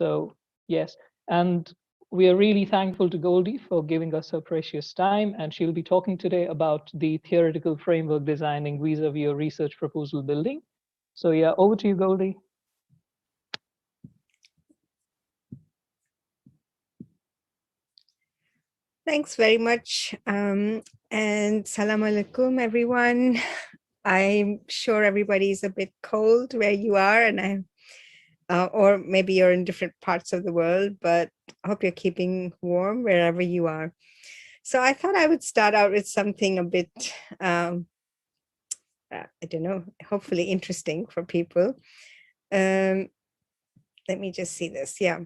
So yes, and we are really thankful to Goldie for giving us her precious time, and she'll be talking today about the theoretical framework designing vis-a-vis your research proposal building. So yeah, over to you, Goldie. Thanks very much. And salam alaikum, everyone. I'm sure everybody's a bit cold where you are, and or maybe you're in different parts of the world, but I hope you're keeping warm wherever you are. So I thought I would start out with something a bit, I don't know, hopefully interesting for people. Let me just see this. Yeah.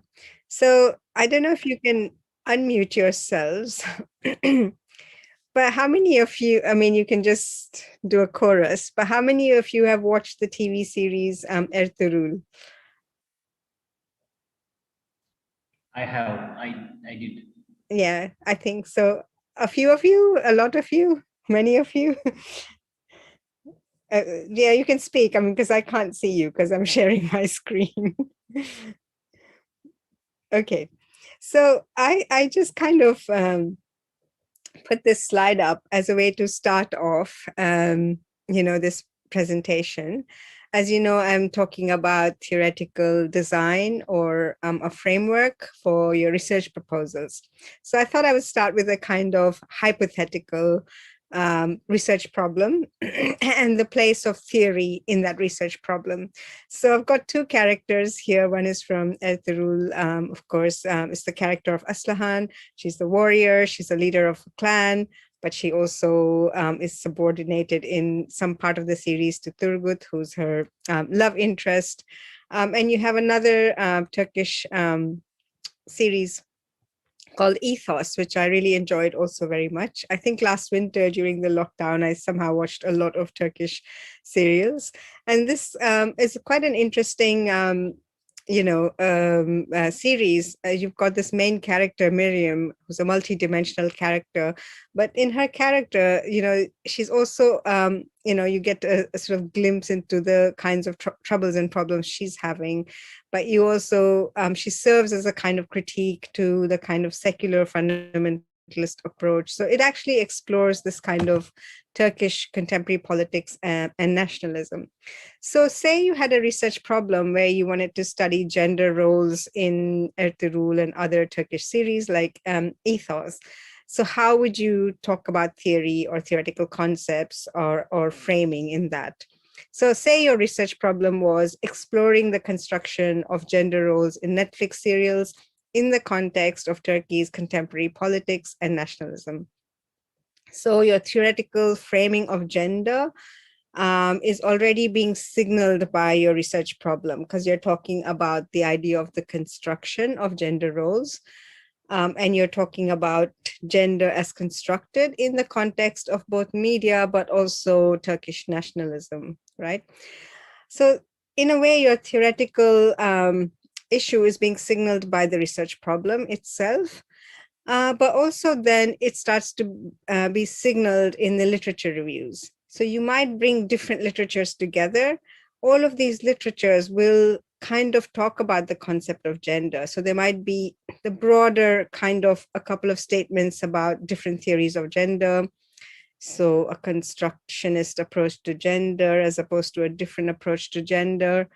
So I don't know if you can unmute yourselves. But how many of you, I mean, you can just do a chorus, but how many of you have watched the TV series Ertugrul? I have. I did. Yeah, I think so. A few of you, a lot of you, many of you. Yeah, you can speak. I mean, because I can't see you because I'm sharing my screen. Okay, so I just kind of put this slide up as a way to start off, this presentation. As you know, I'm talking about theoretical design or a framework for your research proposals. So I thought I would start with a kind of hypothetical research problem and the place of theory in that research problem. So I've got two characters here. One is from Ertugrul, of course, is the character of Aslahan. She's the warrior, she's a leader of a clan, but she also is subordinated in some part of the series to Turgut, who's her love interest. And you have another Turkish series called Ethos, which I really enjoyed also very much. I think last winter during the lockdown, I somehow watched a lot of Turkish serials. And this is quite an interesting series. You've got this main character, Miriam, who's a multi-dimensional character. But in her character, she's also, you get a sort of glimpse into the kinds of troubles and problems she's having. But you also, she serves as a kind of critique to the kind of secular fundamentalist approach. So it actually explores this kind of Turkish contemporary politics and nationalism. So say you had a research problem where you wanted to study gender roles in Ertugrul and other Turkish series like Ethos. So how would you talk about theory or theoretical concepts or framing in that? So say your research problem was exploring the construction of gender roles in Netflix serials in the context of Turkey's contemporary politics and nationalism. So your theoretical framing of gender is already being signaled by your research problem because you're talking about the idea of the construction of gender roles. And you're talking about gender as constructed in the context of both media, but also Turkish nationalism, right? So in a way, your theoretical issue is being signaled by the research problem itself. But also then it starts to be signaled in the literature reviews. So you might bring different literatures together. All of these literatures will kind of talk about the concept of gender. So there might be the broader kind of a couple of statements about different theories of gender. So a constructionist approach to gender as opposed to a different approach to gender.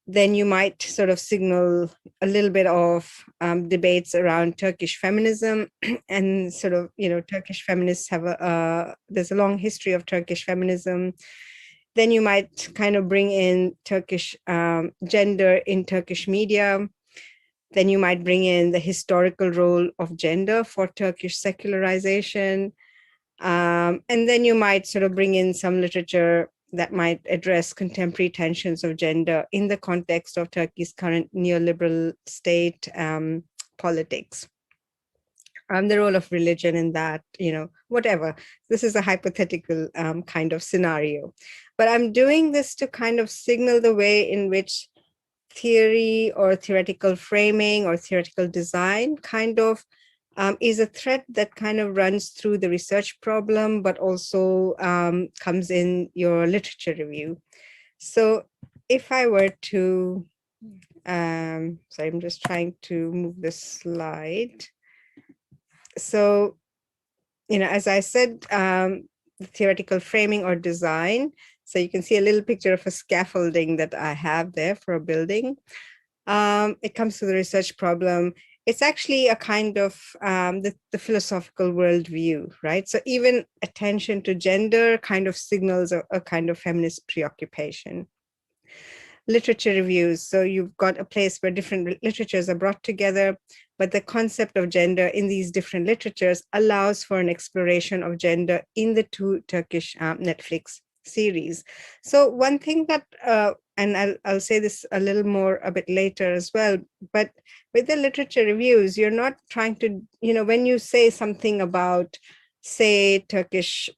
Then you might sort of signal a little bit of debates around Turkish feminism and sort of, Turkish feminists have there's a long history of Turkish feminism. Then you might kind of bring in Turkish gender in Turkish media. Then you might bring in the historical role of gender for Turkish secularization. And then you might sort of bring in some literature that might address contemporary tensions of gender in the context of Turkey's current neoliberal state politics. The role of religion in that, whatever. This is a hypothetical kind of scenario. But I'm doing this to kind of signal the way in which theory or theoretical framing or theoretical design kind of is a thread that kind of runs through the research problem, but also comes in your literature review. So if I were to Sorry, I'm just trying to move the slide. So, as I said, the theoretical framing or design. So you can see a little picture of a scaffolding that I have there for a building. It comes to the research problem. It's actually a kind of the philosophical worldview, right? So even attention to gender kind of signals a kind of feminist preoccupation. Literature reviews. So you've got a place where different literatures are brought together, but the concept of gender in these different literatures allows for an exploration of gender in the two Turkish Netflix series. So one thing that, and I'll say this a little more a bit later as well, but with the literature reviews, you're not trying to, when you say something about, say, Turkish,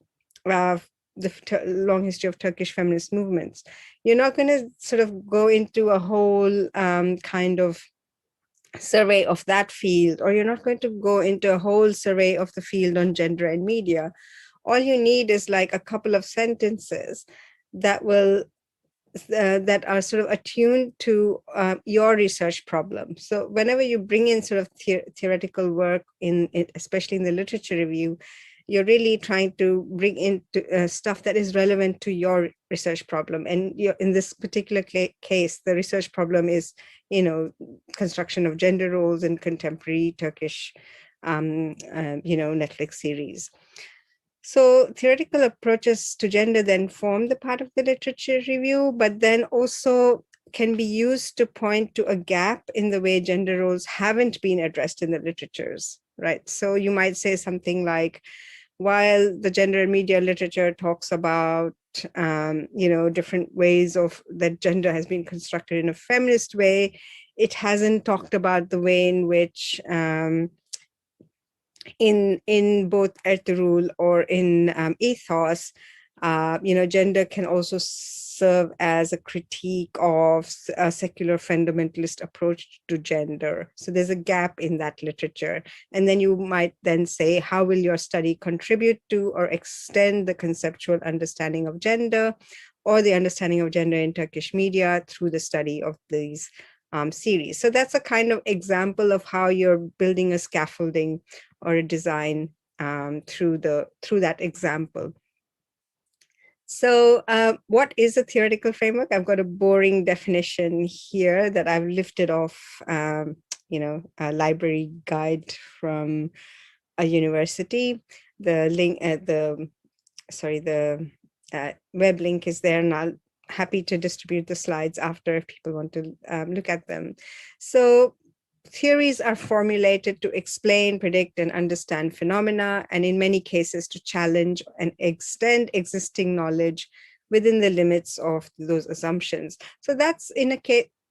the long history of Turkish feminist movements, you're not going to sort of go into a whole kind of survey of that field, or you're not going to go into a whole survey of the field on gender and media. All you need is like a couple of sentences that will that are sort of attuned to your research problem. So whenever you bring in sort of theoretical work in it, especially in the literature review, you're really trying to bring into stuff that is relevant to your research problem. And in this particular case, the research problem is, construction of gender roles in contemporary Turkish, Netflix series. So theoretical approaches to gender then form the part of the literature review, but then also can be used to point to a gap in the way gender roles haven't been addressed in the literatures, right? So you might say something like, while the gender and media literature talks about, different ways of that gender has been constructed in a feminist way, it hasn't talked about the way in which in both Ertugrul or in ethos, gender can also serve as a critique of a secular fundamentalist approach to gender. So there's a gap in that literature. And then you might then say, how will your study contribute to or extend the conceptual understanding of gender or the understanding of gender in Turkish media through the study of these series? So that's a kind of example of how you're building a scaffolding or a design through that example. So what is a theoretical framework? I've got a boring definition here that I've lifted off, a library guide from a university. The link, the web link is there, and I'll happy to distribute the slides after if people want to look at them. So theories are formulated to explain, predict, and understand phenomena, and in many cases to challenge and extend existing knowledge within the limits of those assumptions. So that's in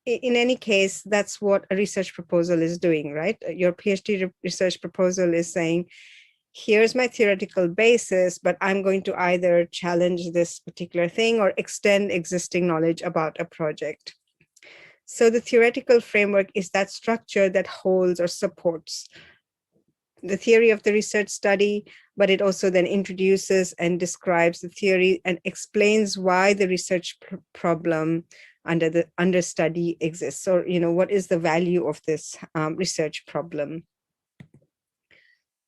any case, that's what a research proposal is doing, right? Your PhD research proposal is saying, here's my theoretical basis, but I'm going to either challenge this particular thing or extend existing knowledge about a project. So the theoretical framework is that structure that holds or supports the theory of the research study, but it also then introduces and describes the theory and explains why the research problem under study exists. So, what is the value of this research problem?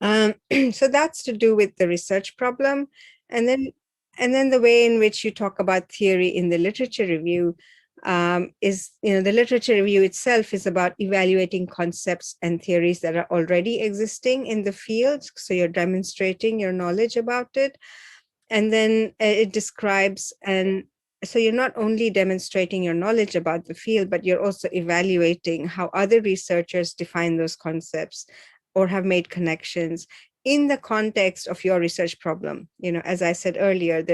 So that's to do with the research problem. And then the way in which you talk about theory in the literature review is, the literature review itself is about evaluating concepts and theories that are already existing in the field. So you're demonstrating your knowledge about it. And then it describes, and so you're not only demonstrating your knowledge about the field, but you're also evaluating how other researchers define those concepts or have made connections in the context of your research problem. As I said earlier,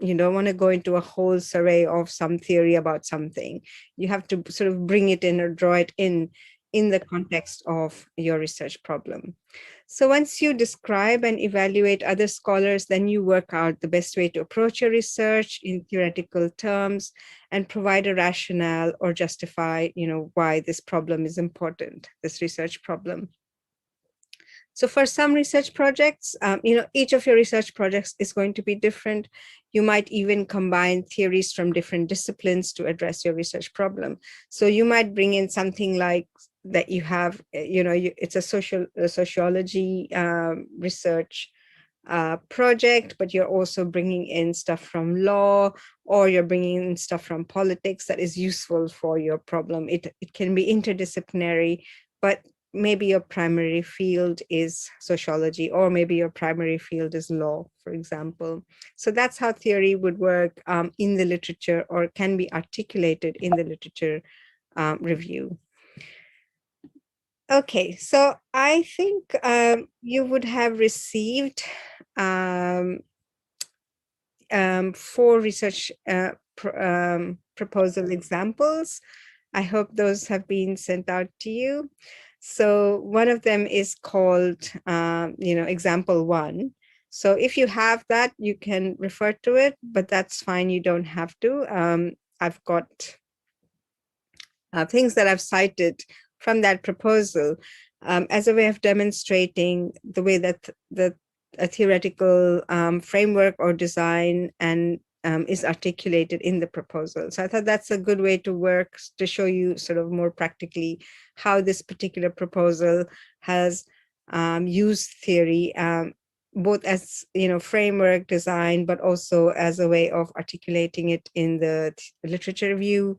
you don't want to go into a whole survey of some theory about something. You have to sort of bring it in or draw it in the context of your research problem. So once you describe and evaluate other scholars, then you work out the best way to approach your research in theoretical terms and provide a rationale or justify, why this problem is important, this research problem. So for some research projects, each of your research projects is going to be different. You might even combine theories from different disciplines to address your research problem. So you might bring in something like that you have, it's a sociology research project, but you're also bringing in stuff from law, or you're bringing in stuff from politics that is useful for your problem. It can be interdisciplinary, but maybe your primary field is sociology, or maybe your primary field is law, for example. So that's how theory would work in the literature, or can be articulated in the literature review. Okay, so I think you would have received 4 research proposal examples. I hope those have been sent out to you. So one of them is called, example 1. So if you have that, you can refer to it, but that's fine. You don't have to. I've got things that I've cited from that proposal as a way of demonstrating the way that a theoretical framework or design and is articulated in the proposal. So I thought that's a good way to work, to show you sort of more practically how this particular proposal has used theory, both as framework design, but also as a way of articulating it in the literature review,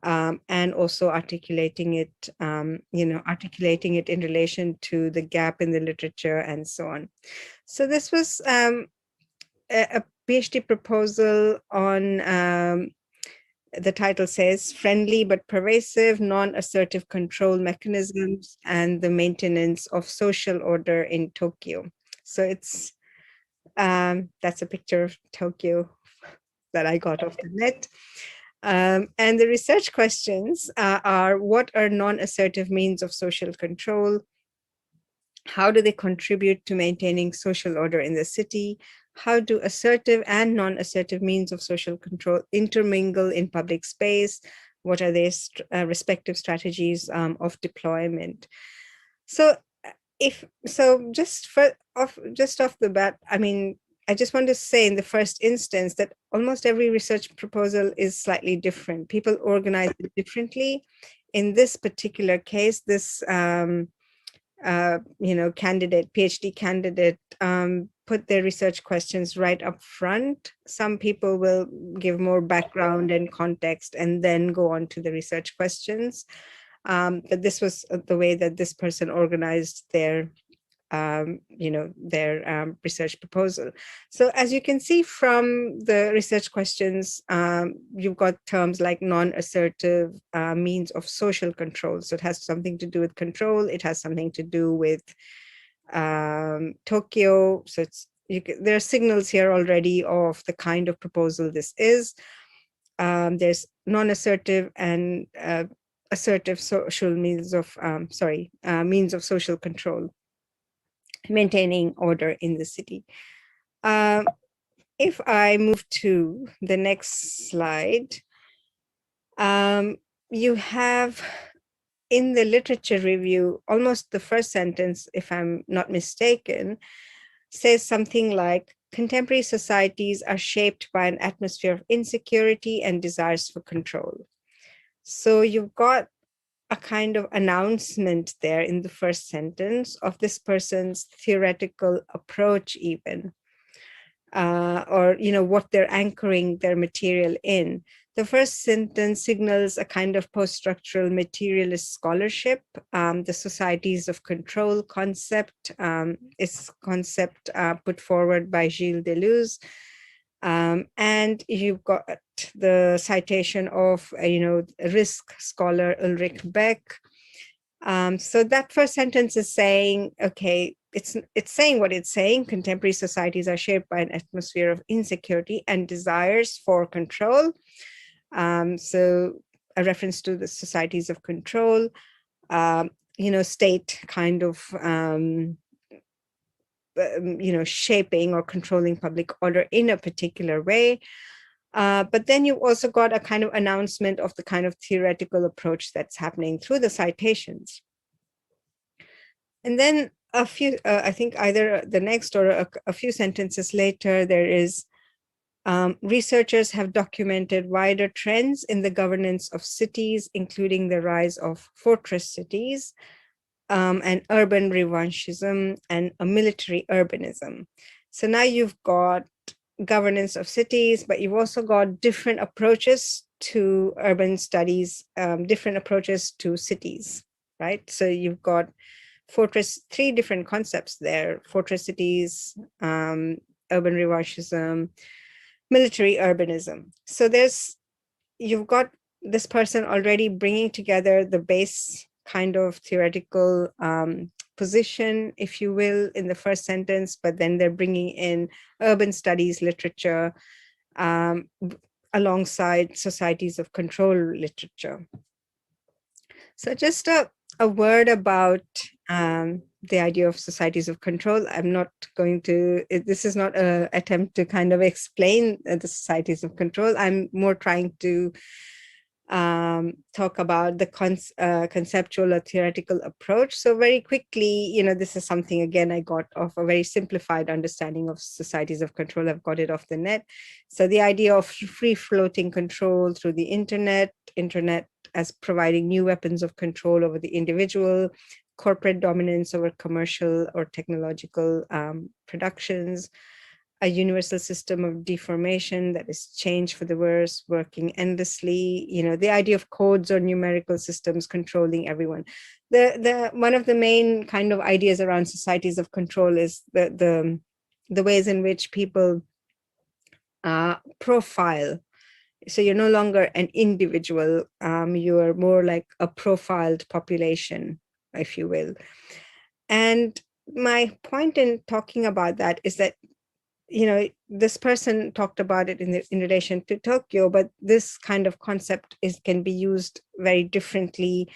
and also articulating it in relation to the gap in the literature and so on. So this was a PhD proposal on, the title says, friendly but pervasive non-assertive control mechanisms and the maintenance of social order in Tokyo. So it's, that's a picture of Tokyo that I got off the net. And the research questions are: what are non-assertive means of social control? How do they contribute to maintaining social order in the city? How do assertive and non-assertive means of social control intermingle in public space? What are their respective strategies of deployment? So just off the bat, I mean, I just want to say in the first instance that almost every research proposal is slightly different. People organize it differently. In this particular case, this PhD candidate put their research questions right up front. Some people will give more background and context and then go on to the research questions. But this was the way that this person organized their research proposal. So as you can see from the research questions, you've got terms like non-assertive means of social control. So it has something to do with control. It has something to do with Tokyo. So there are signals here already of the kind of proposal this is. There's non-assertive and assertive social means of means of social control, maintaining order in the city. If I move to the next slide, you have in the literature review, almost the first sentence, if I'm not mistaken, says something like, contemporary societies are shaped by an atmosphere of insecurity and desires for control. So you've got a kind of announcement there in the first sentence of this person's theoretical approach even, or what they're anchoring their material in. The first sentence signals a kind of post-structural materialist scholarship. The societies of control concept is concept put forward by Gilles Deleuze. And you've got the citation of, risk scholar Ulrich Beck. So that first sentence is saying, okay, it's saying what it's saying. Contemporary societies are shaped by an atmosphere of insecurity and desires for control. So a reference to the societies of control, state kind of, shaping or controlling public order in a particular way. But then you've also got a kind of announcement of the kind of theoretical approach that's happening through the citations. And then a few, I think either the next or a few sentences later, there is researchers have documented wider trends in the governance of cities, including the rise of fortress cities, and urban revanchism and a military urbanism. So now you've got governance of cities, but you've also got different approaches to urban studies, different approaches to cities, right? So you've got three different concepts there: fortress cities, urban revanchism, military urbanism. So you've got this person already bringing together the base kind of theoretical position, if you will, in the first sentence, but then they're bringing in urban studies literature alongside societies of control literature. So just a word about the idea of societies of control. I'm not going to, this is not an attempt to kind of explain the societies of control. I'm more trying to talk about the conceptual or theoretical approach. So very quickly, this is something, again, I got off a very simplified understanding of societies of control. I've got it off the net. So the idea of free floating control through the internet as providing new weapons of control over the individual, corporate dominance over commercial or technological productions, a universal system of deformation that is change for the worse, working endlessly, the idea of codes or numerical systems controlling everyone. One of the main kind of ideas around societies of control is the ways in which people profile. So you're no longer an individual, you are more like a profiled population, if you will. And my point in talking about that is that this person talked about it in relation to Tokyo, but this kind of concept can be used very differently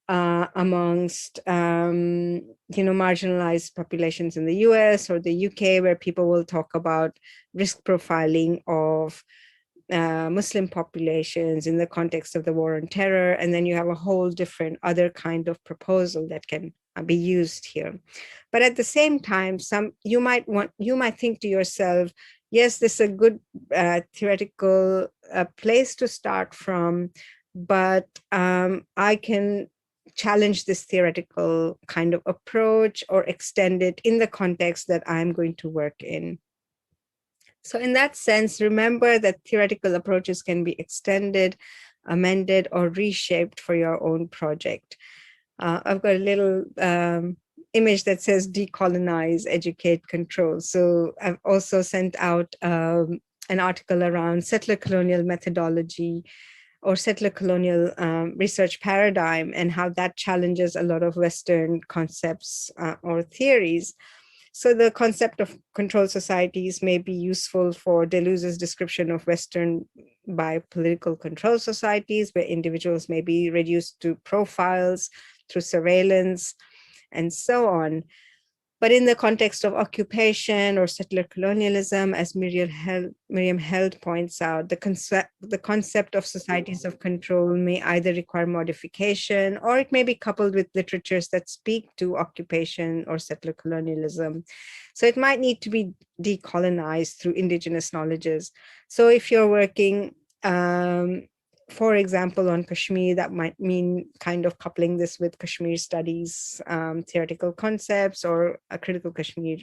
amongst marginalized populations in the US or the UK, where people will talk about risk profiling of Muslim populations in the context of the war on terror. And then you have a whole different other kind of proposal that can be used here. But at the same time, you might think to yourself, yes, this is a good theoretical place to start from, but I can challenge this theoretical kind of approach or extend it in the context that I'm going to work in. So in that sense, remember that theoretical approaches can be extended, amended, or reshaped for your own project. I've got a little image that says decolonize, educate, control. So I've also sent out an article around settler colonial methodology or settler colonial research paradigm and how that challenges a lot of Western concepts or theories. So the concept of controlled societies may be useful for Deleuze's description of Western biopolitical control societies, where individuals may be reduced to profiles through surveillance and so on. But in the context of occupation or settler colonialism, as Miriam Held points out, the concept of societies of control may either require modification, or it may be coupled with literatures that speak to occupation or settler colonialism. So it might need to be decolonized through indigenous knowledges. So if you're working, for example, on Kashmir, that might mean kind of coupling this with Kashmir studies, theoretical concepts, or a critical Kashmir,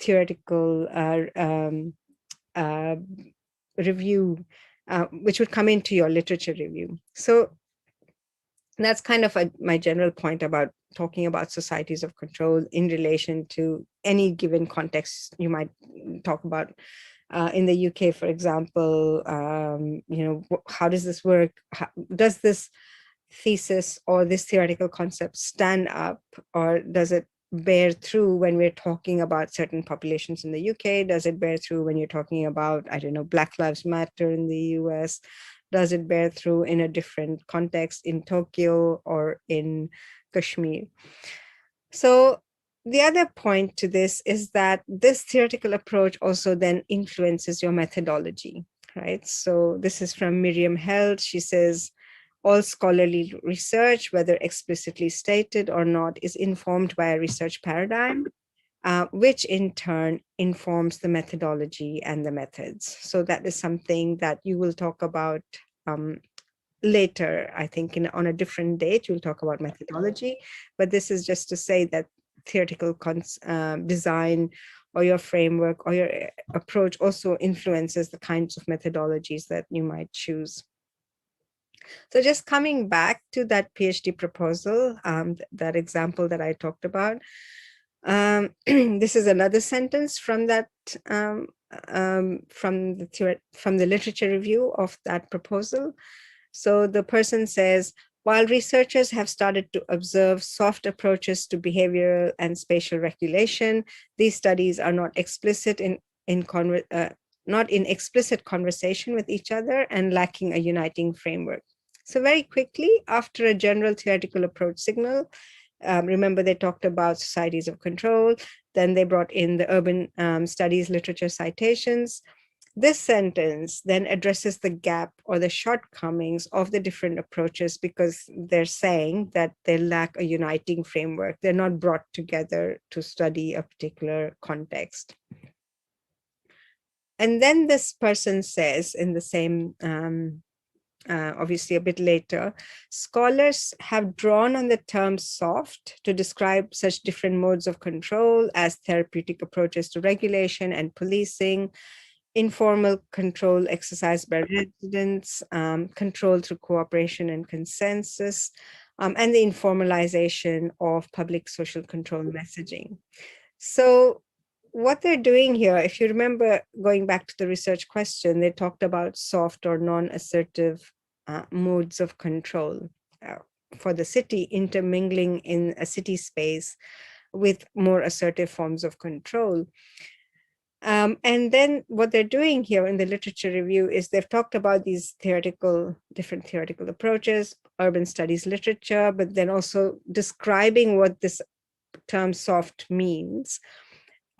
theoretical review, which would come into your literature review. So that's kind of my general point about talking about societies of control in relation to any given context you might talk about. In the UK, for example, how does this work? Does this thesis or this theoretical concept stand up, or does it bear through when we're talking about certain populations in the UK? Does it bear through when you're talking about, Black Lives Matter in the US? Does it bear through in a different context in Tokyo or in Kashmir? So the other point to this is that this theoretical approach also then influences your methodology, right? So this is from Miriam Held. She says, All scholarly research, whether explicitly stated or not, is informed by a research paradigm, which in turn informs the methodology and the methods. So that is something that you will talk about later, I think on a different date, you'll talk about methodology, but this is just to say that theoretical design or your framework or your approach also influences the kinds of methodologies that you might choose. So just coming back to that PhD proposal, that example that I talked about, this is another sentence from that from the literature review of that proposal. So the person says, while researchers have started to observe soft approaches to behavioral and spatial regulation, these studies are not not in explicit conversation with each other and lacking a uniting framework. So very quickly, after a general theoretical approach signal, remember they talked about societies of control, then they brought in the urban studies literature citations. This sentence then addresses the gap or the shortcomings of the different approaches because they're saying that they lack a uniting framework. They're not brought together to study a particular context. And then this person says in the same, obviously a bit later, scholars have drawn on the term soft to describe such different modes of control as therapeutic approaches to regulation and policing, informal control exercised by residents, control through cooperation and consensus, and the informalization of public social control messaging. So what they're doing here, if you remember going back to the research question, they talked about soft or non-assertive modes of control for the city intermingling in a city space with more assertive forms of control. And then what they're doing here in the literature review is they've talked about these different theoretical approaches, urban studies literature, but then also describing what this term soft means.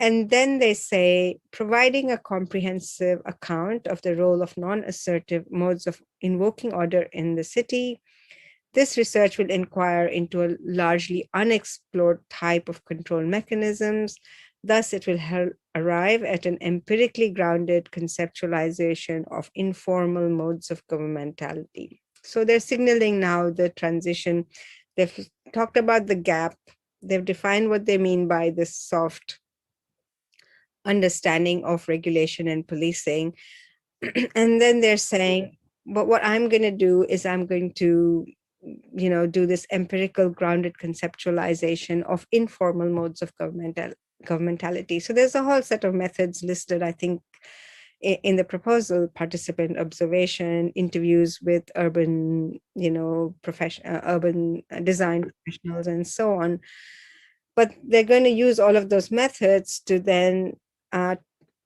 And then they say, providing a comprehensive account of the role of non-assertive modes of invoking order in the city. This research will inquire into a largely unexplored type of control mechanisms. Thus, it will help arrive at an empirically grounded conceptualization of informal modes of governmentality. So they're signaling now the transition. They've talked about the gap. They've defined what they mean by this soft understanding of regulation and policing. And then they're saying, but what I'm going to do is I'm going to do this empirical grounded conceptualization of informal modes of governmentality. So there's a whole set of methods listed, I think, in the proposal: participant observation, interviews with urban, urban design professionals, and so on. But they're going to use all of those methods to then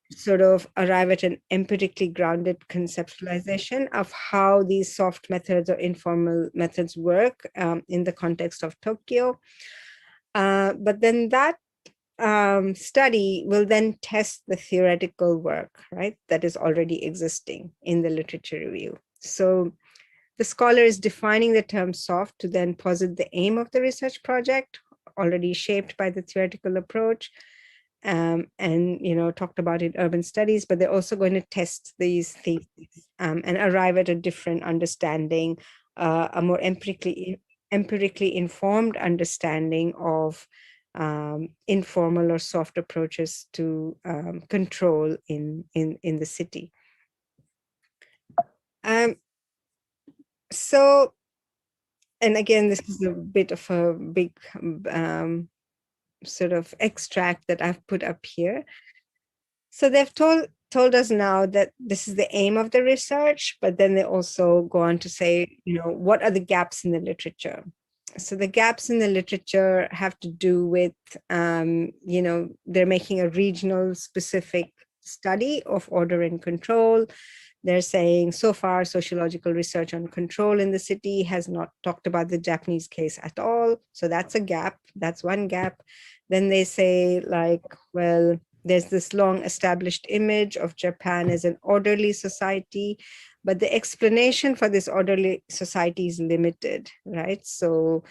sort of arrive at an empirically grounded conceptualization of how these soft methods or informal methods work in the context of Tokyo. But then that study will then test the theoretical work, right, that is already existing in the literature review. So the scholar is defining the term soft to then posit the aim of the research project, already shaped by the theoretical approach, and talked about in urban studies, but they're also going to test these theses and arrive at a different understanding, a more empirically informed understanding of informal or soft approaches to control in the city. So, and again, this is a bit of a big sort of extract that I've put up here. So they've told us now that this is the aim of the research, but then they also go on to say, what are the gaps in the literature? So the gaps in the literature have to do with, they're making a regional specific study of order and control. They're saying so far sociological research on control in the city has not talked about the Japanese case at all. So that's a gap. That's one gap. Then they say, like, well, there's this long established image of Japan as an orderly society, but the explanation for this orderly society is limited, right? So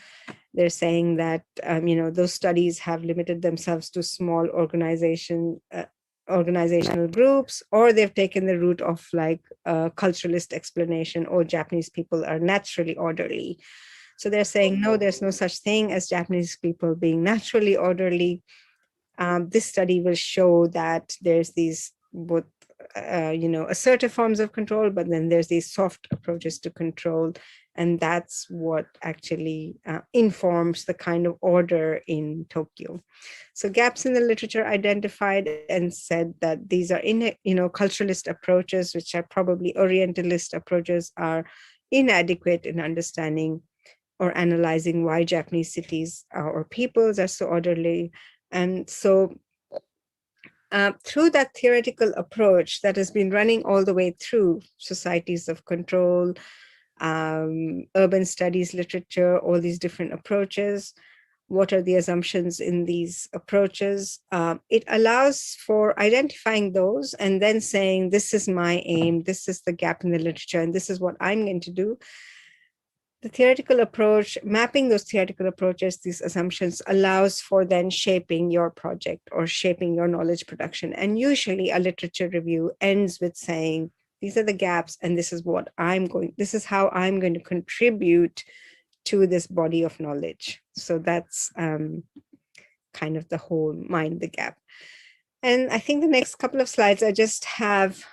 they're saying that, those studies have limited themselves to small organizational groups, or they've taken the route of like a culturalist explanation, or Japanese people are naturally orderly. So they're saying, no, there's no such thing as Japanese people being naturally orderly. This study will show that there's these both, assertive forms of control, but then there's these soft approaches to control. And that's what actually informs the kind of order in Tokyo. So gaps in the literature identified and said that these are culturalist approaches, which are probably Orientalist approaches, are inadequate in understanding or analyzing why Japanese cities or peoples are so orderly. And so through that theoretical approach that has been running all the way through societies of control, urban studies literature, all these different approaches, what are the assumptions in these approaches? It allows for identifying those and then saying, this is my aim, this is the gap in the literature, and this is what I'm going to do. The theoretical approach, mapping those theoretical approaches, these assumptions, allows for then shaping your project or shaping your knowledge production. And usually a literature review ends with saying, these are the gaps, and this is how I'm going to contribute to this body of knowledge. So that's kind of the whole mind the gap. And I think the next couple of slides, I just have,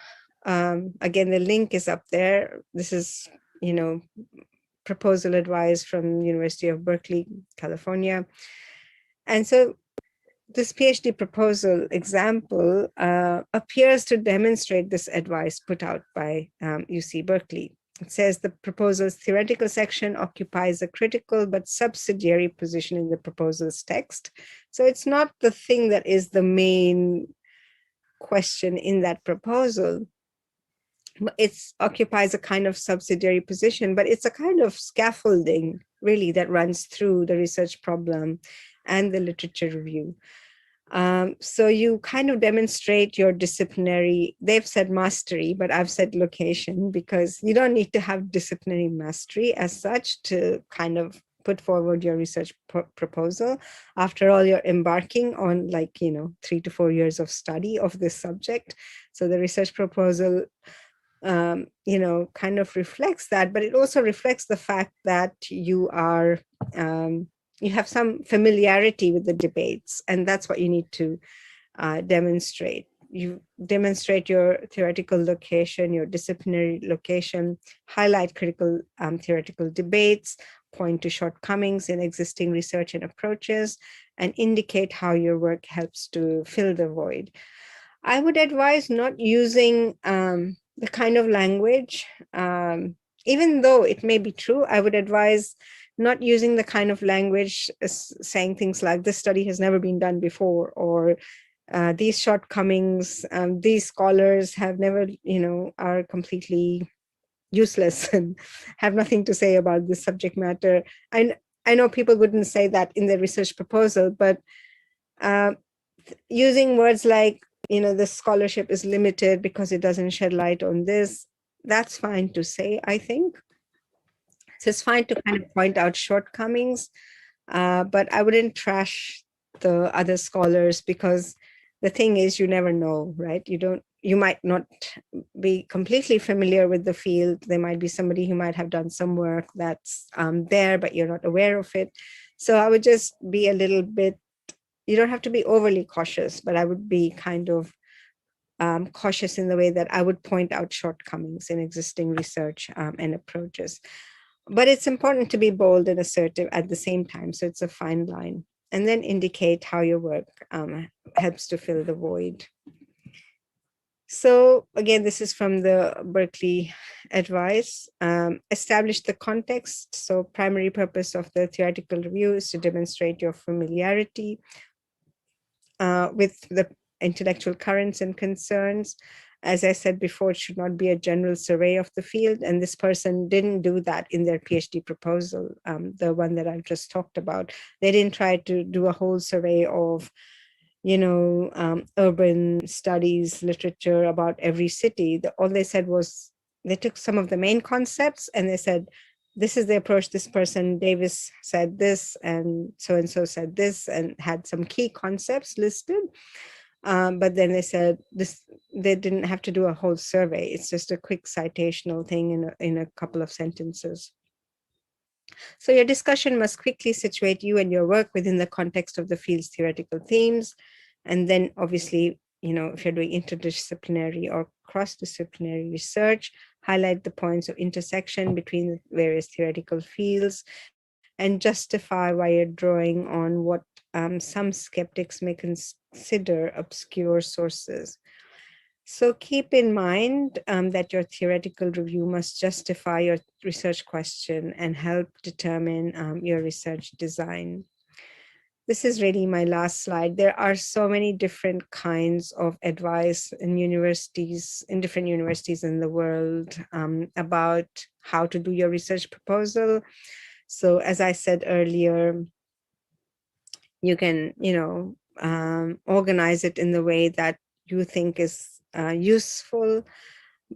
again, the link is up there. This is, proposal advice from University of Berkeley, California. And so this PhD proposal example appears to demonstrate this advice put out by UC Berkeley. It says the proposal's theoretical section occupies a critical but subsidiary position in the proposal's text. So it's not the thing that is the main question in that proposal. It occupies a kind of subsidiary position, but it's a kind of scaffolding, really, that runs through the research problem and the literature review. So you kind of demonstrate your disciplinary, they've said mastery, but I've said location, because you don't need to have disciplinary mastery as such to kind of put forward your research proposal. After all, you're embarking on 3 to 4 years of study of this subject. So the research proposal kind of reflects that, but it also reflects the fact that you are, you have some familiarity with the debates, and that's what you need to demonstrate. You demonstrate your theoretical location, your disciplinary location, highlight critical theoretical debates, point to shortcomings in existing research and approaches, and indicate how your work helps to fill the void. I would advise not using the kind of language, even though it may be true, I would advise not using the kind of language saying things like, this study has never been done before, or these shortcomings, these scholars have never, are completely useless and have nothing to say about this subject matter. I know people wouldn't say that in their research proposal, but using words like, the scholarship is limited because it doesn't shed light on this, that's fine to say, I think. So it's fine to kind of point out shortcomings, but I wouldn't trash the other scholars, because the thing is, you never know, right? You might not be completely familiar with the field. There might be somebody who might have done some work that's there, but you're not aware of it. So I would just be a little bit, you don't have to be overly cautious, but I would be kind of cautious in the way that I would point out shortcomings in existing research and approaches. But it's important to be bold and assertive at the same time. So it's a fine line. And then indicate how your work helps to fill the void. So again, this is from the Berkeley advice. Establish the context. So primary purpose of the theoretical review is to demonstrate your familiarity with the intellectual currents and concerns. As I said before, it should not be a general survey of the field. And this person didn't do that in their PhD proposal, the one that I've just talked about. They didn't try to do a whole survey of urban studies literature about every city. All they said was they took some of the main concepts and they said, this is the approach, this person, Davis, said this, and so said this, and had some key concepts listed. But then they said this, they didn't have to do a whole survey. It's just a quick citational thing in a couple of sentences. So your discussion must quickly situate you and your work within the context of the field's theoretical themes. And then obviously, if you're doing interdisciplinary or cross-disciplinary research, highlight the points of intersection between the various theoretical fields and justify why you're drawing on what some skeptics may consider obscure sources. So keep in mind that your theoretical review must justify your research question and help determine your research design. This is really my last slide. There are so many different kinds of advice in universities, in different universities in the world about how to do your research proposal. So as I said earlier, you can, organize it in the way that you think is useful.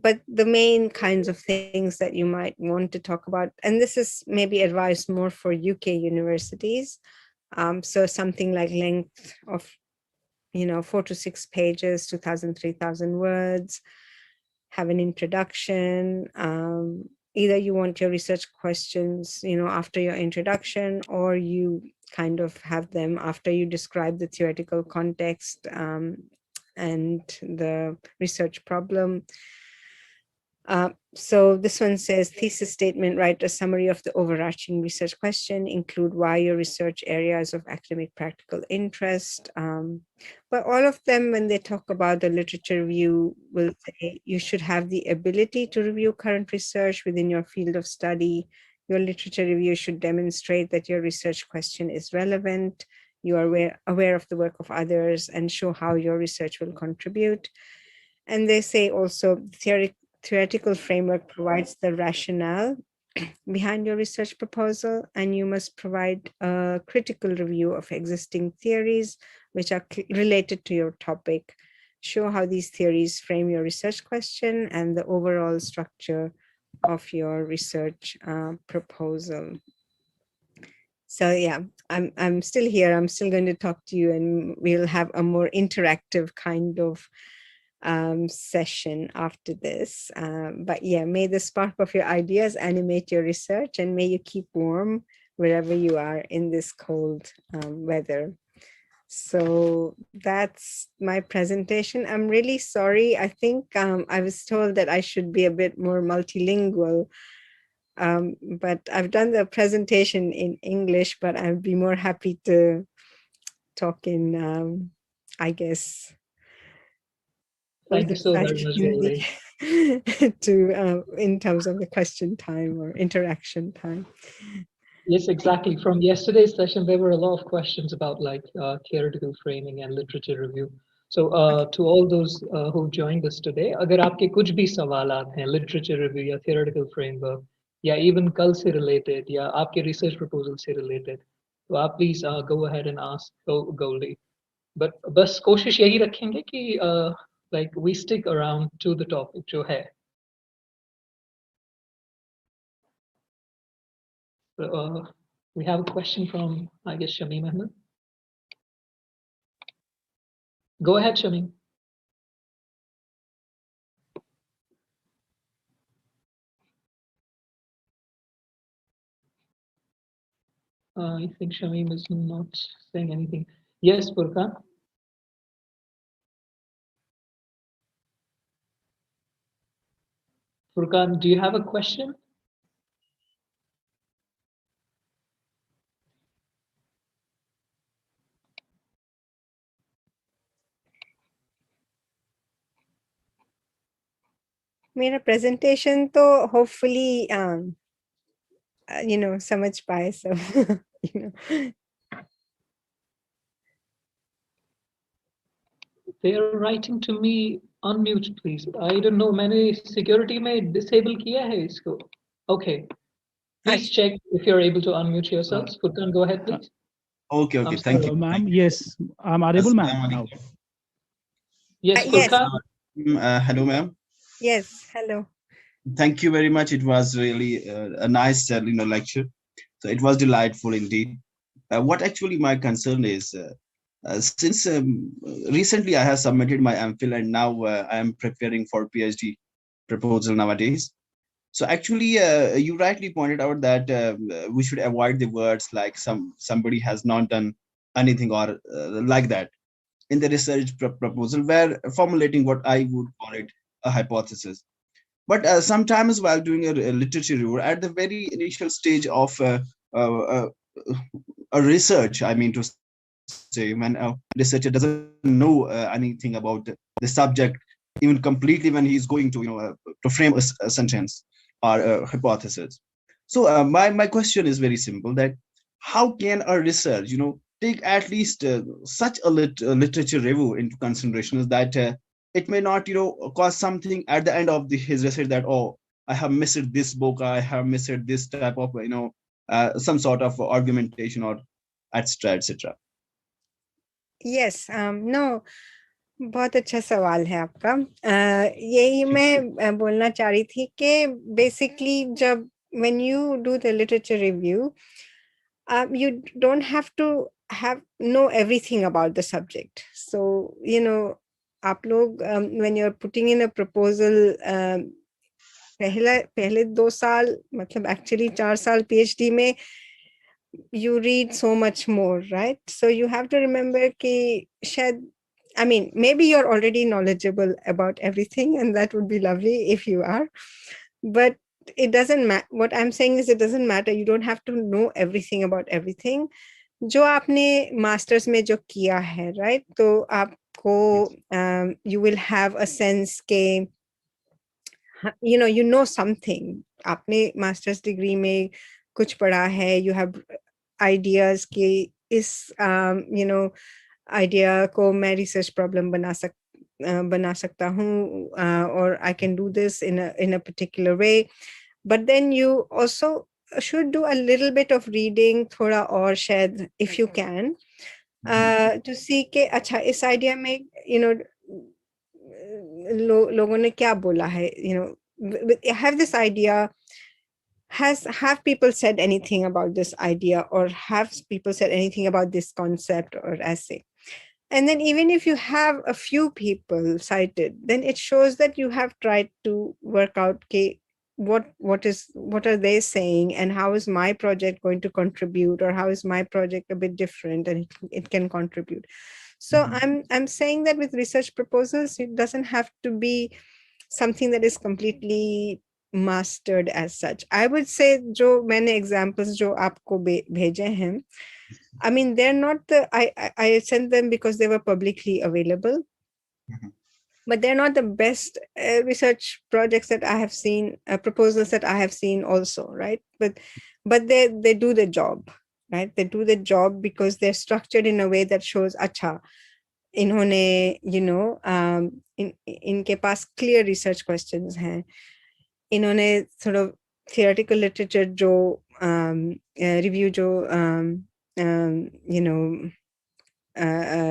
But the main kinds of things that you might want to talk about, and this is maybe advice more for UK universities. So something like length of, 4 to 6 pages, 2,000, 3,000 words, have an introduction. Either you want your research questions, after your introduction, or you kind of have them after you describe the theoretical context and the research problem. So this one says, thesis statement, write a summary of the overarching research question, include why your research areas of academic practical interest. But all of them, when they talk about the literature review, will say you should have the ability to review current research within your field of study. Your literature review should demonstrate that your research question is relevant. You are aware of the work of others and show how your research will contribute. And they say also theoretical framework provides the rationale behind your research proposal, and you must provide a critical review of existing theories which are related to your topic. Show how these theories frame your research question and the overall structure of your research proposal. So yeah, I'm still here. I'm still going to talk to you, and we'll have a more interactive kind of session after this. But yeah, may the spark of your ideas animate your research, and may you keep warm wherever you are in this cold weather. So that's my presentation. I'm really sorry. I think I was told that I should be a bit more multilingual. But I've done the presentation in English, but I'd be more happy to talk in, I guess, Thank you so very much, Goldie. to in terms of the question time or interaction time. Yes, exactly. From yesterday's session, there were a lot of questions about like theoretical framing and literature review. So to all those who joined us today, अगर आपके कुछ भी सवालात हैं literature review या theoretical framework या even कल से related या आपके research proposal से related, तो आप please go ahead and ask Goldie. But बस कोशिश यही रखेंगे कि like we stick around to the topic जो है. So, we have a question from, I guess, Shamim Ahmed. Go ahead, Shamim. I think Shamim is not saying anything. Yes, Furkan. Furkan, do you have a question? मेरा presentation तो hopefully समझ पाए सब. They are writing to me, unmute please. I don't know, मैंने security में disable किया है इसको. Okay. Please check if you're able to unmute yourselves. Furkan, go ahead, please. Okay, I'm okay. sorry. Thank you. Hello, Thank ma'am. you. Yes, I'm audible, ma'am. Assalamu Now. alaikum. Yes, Yes, Furkan. Hello, ma'am. yes, hello. Thank you very much. It was really a nice, lecture. So it was delightful indeed. What actually my concern is, since recently I have submitted my MPhil and now I am preparing for PhD proposal nowadays. So actually, you rightly pointed out that we should avoid the words like somebody has not done anything or like that in the research proposal, where formulating what I would call it a hypothesis. But sometimes while doing a literature review, at the very initial stage of uh, a research, I mean to say, when a researcher doesn't know anything about the subject, even completely, when he's going to frame a sentence or a hypothesis. So my question is very simple: that how can a research, take at least such a literature review into consideration, is that it may not, cause something at the end of his research that, oh, I have missed this book, I have missed this type of, some sort of argumentation or etc. etc. Yes, no, बहुत अच्छा सवाल है आपका। यही मैं बोलना चाह रही थी कि बेसिकली जब when you do the literature review, you don't have to know everything about the subject. So, आप लोग when you're putting in a proposal, पहले 2 साल मतलब actually 4 साल PhD में you read so much more, right? So you have to remember कि शायद, I mean, maybe you're already knowledgeable about everything, and that would be lovely if you are. But it doesn't matter. What I'm saying is, it doesn't matter. You don't have to know everything about everything. जो आपने masters में जो किया है, right? तो आपको you will have a sense के you know something. आपने masters degree में कुछ पढ़ा है. You have ideas कि इस idea को मैं research problem बना सकता हूँ, or I can do this in a particular way. But then you also should do a little bit of reading, थोड़ा और शायद, if you can, to see कि अच्छा इस idea में लोगों ने क्या बोला है, have this idea. Have people said anything about this idea, or have people said anything about this concept or essay? And then even if you have a few people cited, then it shows that you have tried to work out what are they saying, and how is my project going to contribute, or how is my project a bit different and it can contribute. So I'm saying that with research proposals, it doesn't have to be something that is completely mastered as such. I would say जो मैंने examples जो आपको भेजे हैं, I mean, they're not I sent them because they were publicly available, but they're not the best research projects that I have seen, proposals that I have seen also, right? But they do the job, right? They do the job because they're structured in a way that shows, अच्छा, इन्होंने, इनके पास clear research questions हैं, इन्होंने sort of theoretical literature जो review जो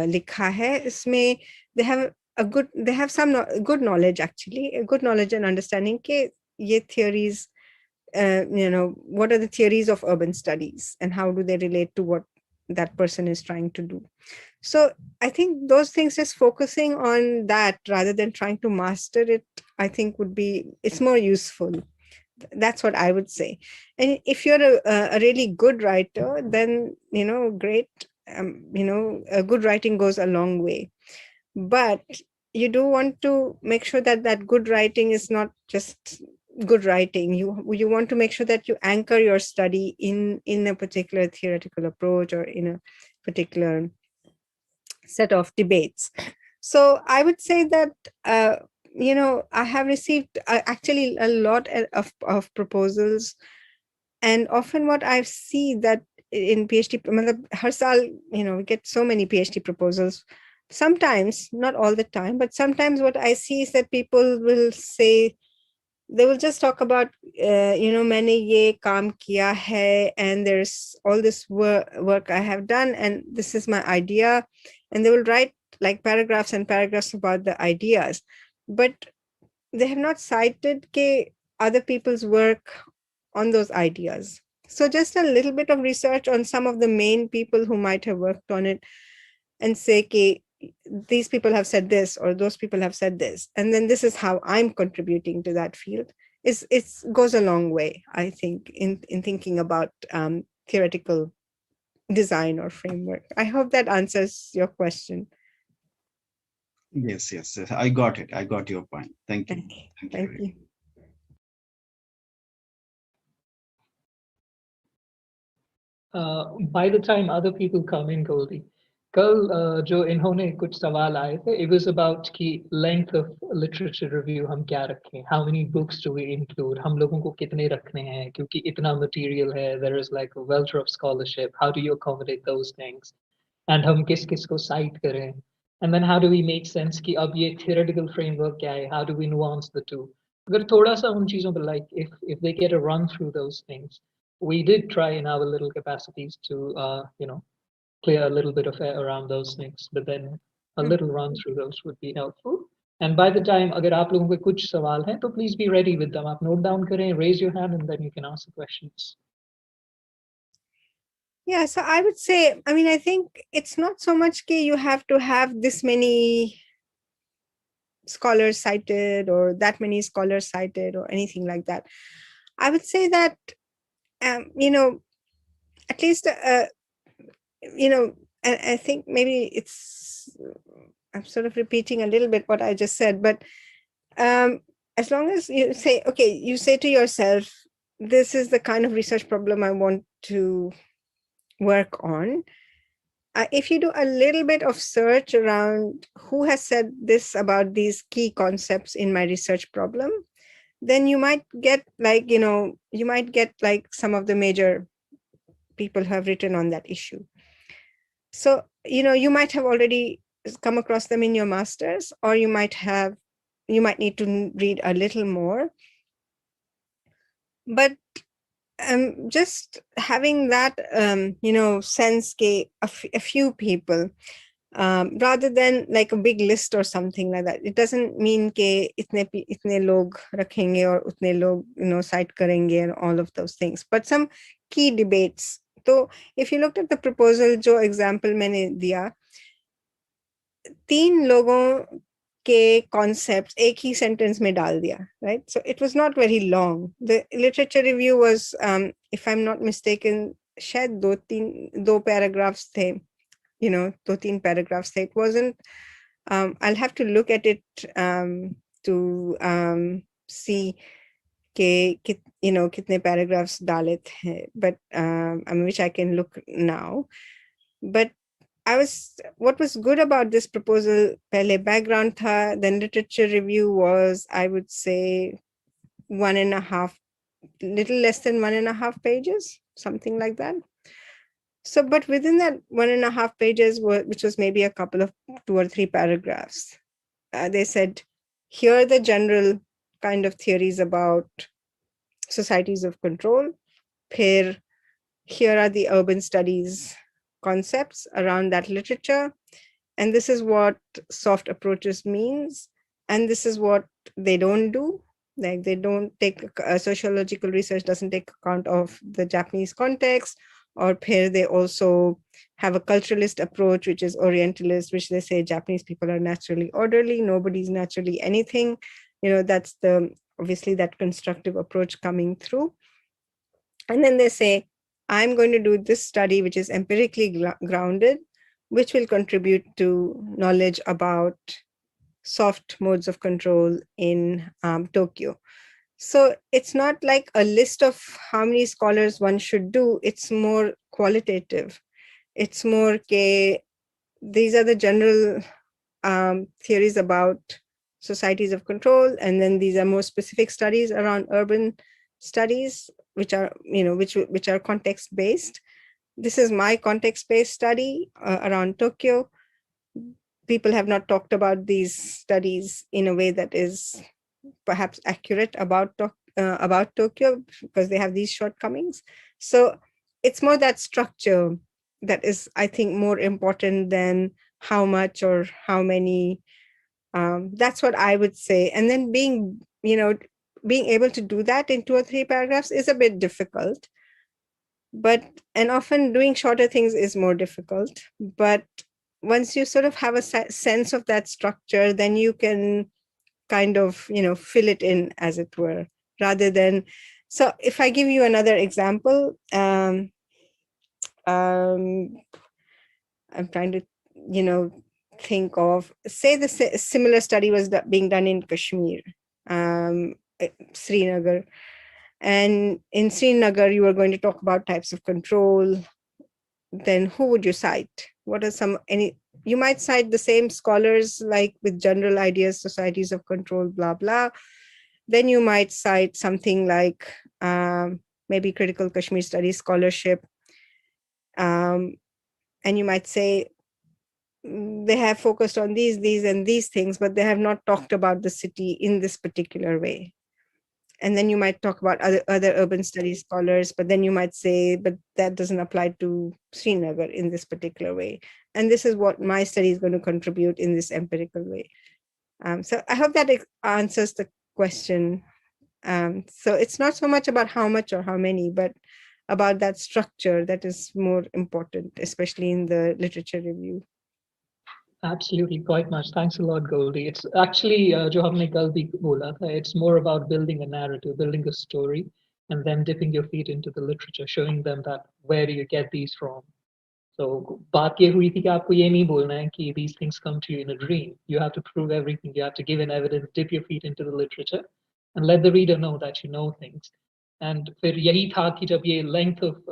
लिखा है, इसमें they have some good knowledge, actually, a good knowledge and understanding के ये theories, what are the theories of urban studies and how do they relate to what that person is trying to do. So I think those things, just focusing on that rather than trying to master it, I think it's more useful. That's what I would say. And if you're a really good writer, then, great. A good writing goes a long way. But you do want to make sure that good writing is not just good writing. You want to make sure that you anchor your study in a particular theoretical approach, or in a particular set of debates. So I would say that I have received actually a lot of proposals, and often what I see that in PhD, matlab, har saal, we get so many PhD proposals. Sometimes, not all the time, but sometimes what I see is that people will say they will just talk about, मैंने ये काम किया है, and there's all this work I have done, and this is my idea. And they will write like paragraphs and paragraphs about the ideas. But they have not cited other people's work on those ideas. So just a little bit of research on some of the main people who might have worked on it, and say, these people have said this, or those people have said this, and then this is how I'm contributing to that field. It goes a long way, I think, in thinking about theoretical design or framework. I hope that answers your question. Yes, yes, yes. I got it. I got your point. Thank you. Thank you. By the time other people come in, Goldie, कल जो इन्होंने कुछ सवाल आए थे, it was about कि length of literature review हम क्या रखें, how many books do we include, हम लोगों को कितने रखने हैं, क्योंकि इतना material है, there is like a welter of scholarship, how do you accommodate those things, and हम किस किस को cite करें, and then how do we make sense कि अब ये theoretical framework क्या है, how do we nuance the two. अगर थोड़ा सा उन चीजों पर, like if they get a run through those things, we did try in our little capacities to clear a little bit of air around those things, but then a little run through those would be helpful. And by the time अगर आप लोगों के कुछ सवाल हैं, तो please be ready with them. आप note down करें, raise your hand, and then you can ask the questions. Yeah, so I would say, I think it's not so much you have to have this many scholars cited or that many scholars cited or anything like that. I would say that, at least, I think maybe I'm sort of repeating a little bit what I just said, but as long as you say, okay, you say to yourself, this is the kind of research problem I want to work on. If you do a little bit of search around who has said this about these key concepts in my research problem, then you might get some of the major people who have written on that issue. So, you might have already come across them in your master's, or you might need to read a little more. But just having that, sense a few people, rather than like a big list or something like that. It doesn't mean ke itne log rakhenge or utne log, cite karenge and all of those things, but some key debates. So if you looked at the proposal, jo example मैंने दिया, 3 लोगों के concepts एक ही sentence में डाल दिया, right? So it was not very long. The literature review was, if I'm not mistaken, शायद 2 paragraphs थे, 2-3 paragraphs थे. It wasn't, I'll have to look at it to see kitne paragraphs डाले थे, but which I can look now. But what was good about this proposal, pehle background tha, then literature review was, I would say, 1.5, little less than 1.5 pages, something like that. So, but within that 1.5 pages, which was maybe a couple of 2 or 3 paragraphs, they said, here are the general kind of theories about societies of control. Here are the urban studies concepts around that literature. And this is what soft approaches means. And this is what they don't do. Like they don't take, sociological research doesn't take account of the Japanese context, or here they also have a culturalist approach, which is Orientalist, which they say Japanese people are naturally orderly, nobody's naturally anything. That's obviously that constructive approach coming through. And then they say, I'm going to do this study, which is empirically grounded, which will contribute to knowledge about soft modes of control in Tokyo. So it's not like a list of how many scholars one should do. It's more qualitative. It's more, these are the general theories about societies of control. And then these are more specific studies around urban studies, which are, which are context based. This is my context based study around Tokyo. People have not talked about these studies in a way that is perhaps accurate about Tokyo because they have these shortcomings. So it's more that structure that is, I think, more important than how much or how many. That's what I would say. And then being able to do that in 2 or 3 paragraphs is a bit difficult. And often doing shorter things is more difficult. But once you sort of have a sense of that structure, then you can kind of, fill it in, as it were, rather than. So if I give you another example, I'm trying to, think of, say the similar study was being done in Kashmir, Srinagar. And in Srinagar, you were going to talk about types of control. Then who would you cite? What are you might cite the same scholars, like with general ideas, societies of control, blah, blah. Then you might cite something like maybe critical Kashmir studies scholarship. And you might say, they have focused on these and these things, but they have not talked about the city in this particular way. And then you might talk about other urban studies scholars, but then you might say, but that doesn't apply to Srinagar in this particular way. And this is what my study is going to contribute in this empirical way. So I hope that answers the question. So it's not so much about how much or how many, but about that structure that is more important, especially in the literature review. Absolutely, quite much. Thanks a lot, Goldie. It's actually, जो हमने कल भी बोला था, it's more about building a narrative, building a story, and then dipping your feet into the literature, showing them that where do you get these from. So बात ये हुई थी कि आपको ये नहीं बोलना है कि these things come to you in a dream. You have to prove everything. You have to give an evidence, dip your feet into the literature, and let the reader know that you know things. And फिर यही था कि जब ये length of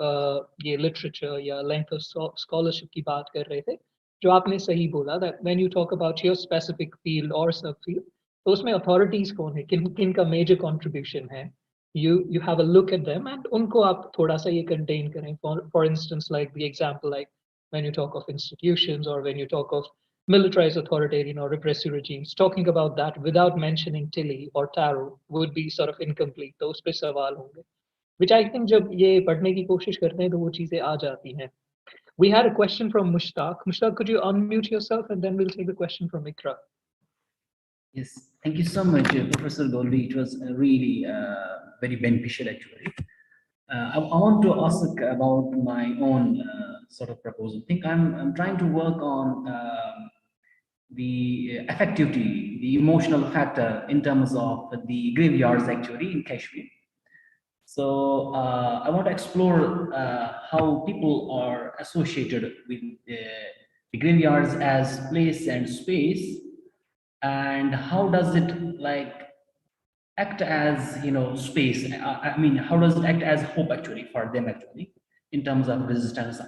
ये literature या length of scholarship की बात कर रहे थे, जो आपने सही बोला that when you talk about your specific field or subfield, तो उसमें authorities कौन है, किन का major contribution है, you have a look at them and उनको आप थोड़ा सा ये contain करें. For instance, like the example, like when you talk of institutions or when you talk of militarized authoritarian or repressive regimes, talking about that without mentioning Tilly or Taro would be sort of incomplete. तो उस पे सवाल होंगे, which I think जब ये पढ़ने की कोशिश करते हैं तो वो चीजें आ जाती हैं. We had a question from Mushtaq. Mushtaq, could you unmute yourself and then we'll take the question from Ikra. Yes, thank you so much, Professor Goldie. It was really very beneficial, actually. I want to ask about my own sort of proposal. I think I'm trying to work on the affectivity, the emotional factor in terms of the graveyards, actually, in Kashmir. So I want to explore how people are associated with the graveyards as place and space, and how does it like act as space. I mean, how does it act as hope actually for them actually in terms of resistance.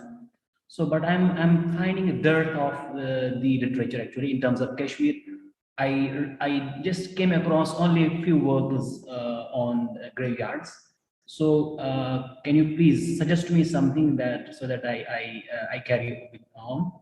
So, but I'm finding a dearth of the literature actually in terms of Kashmir. I just came across only a few works on graveyards. So can you please suggest me something that so that I carry it on?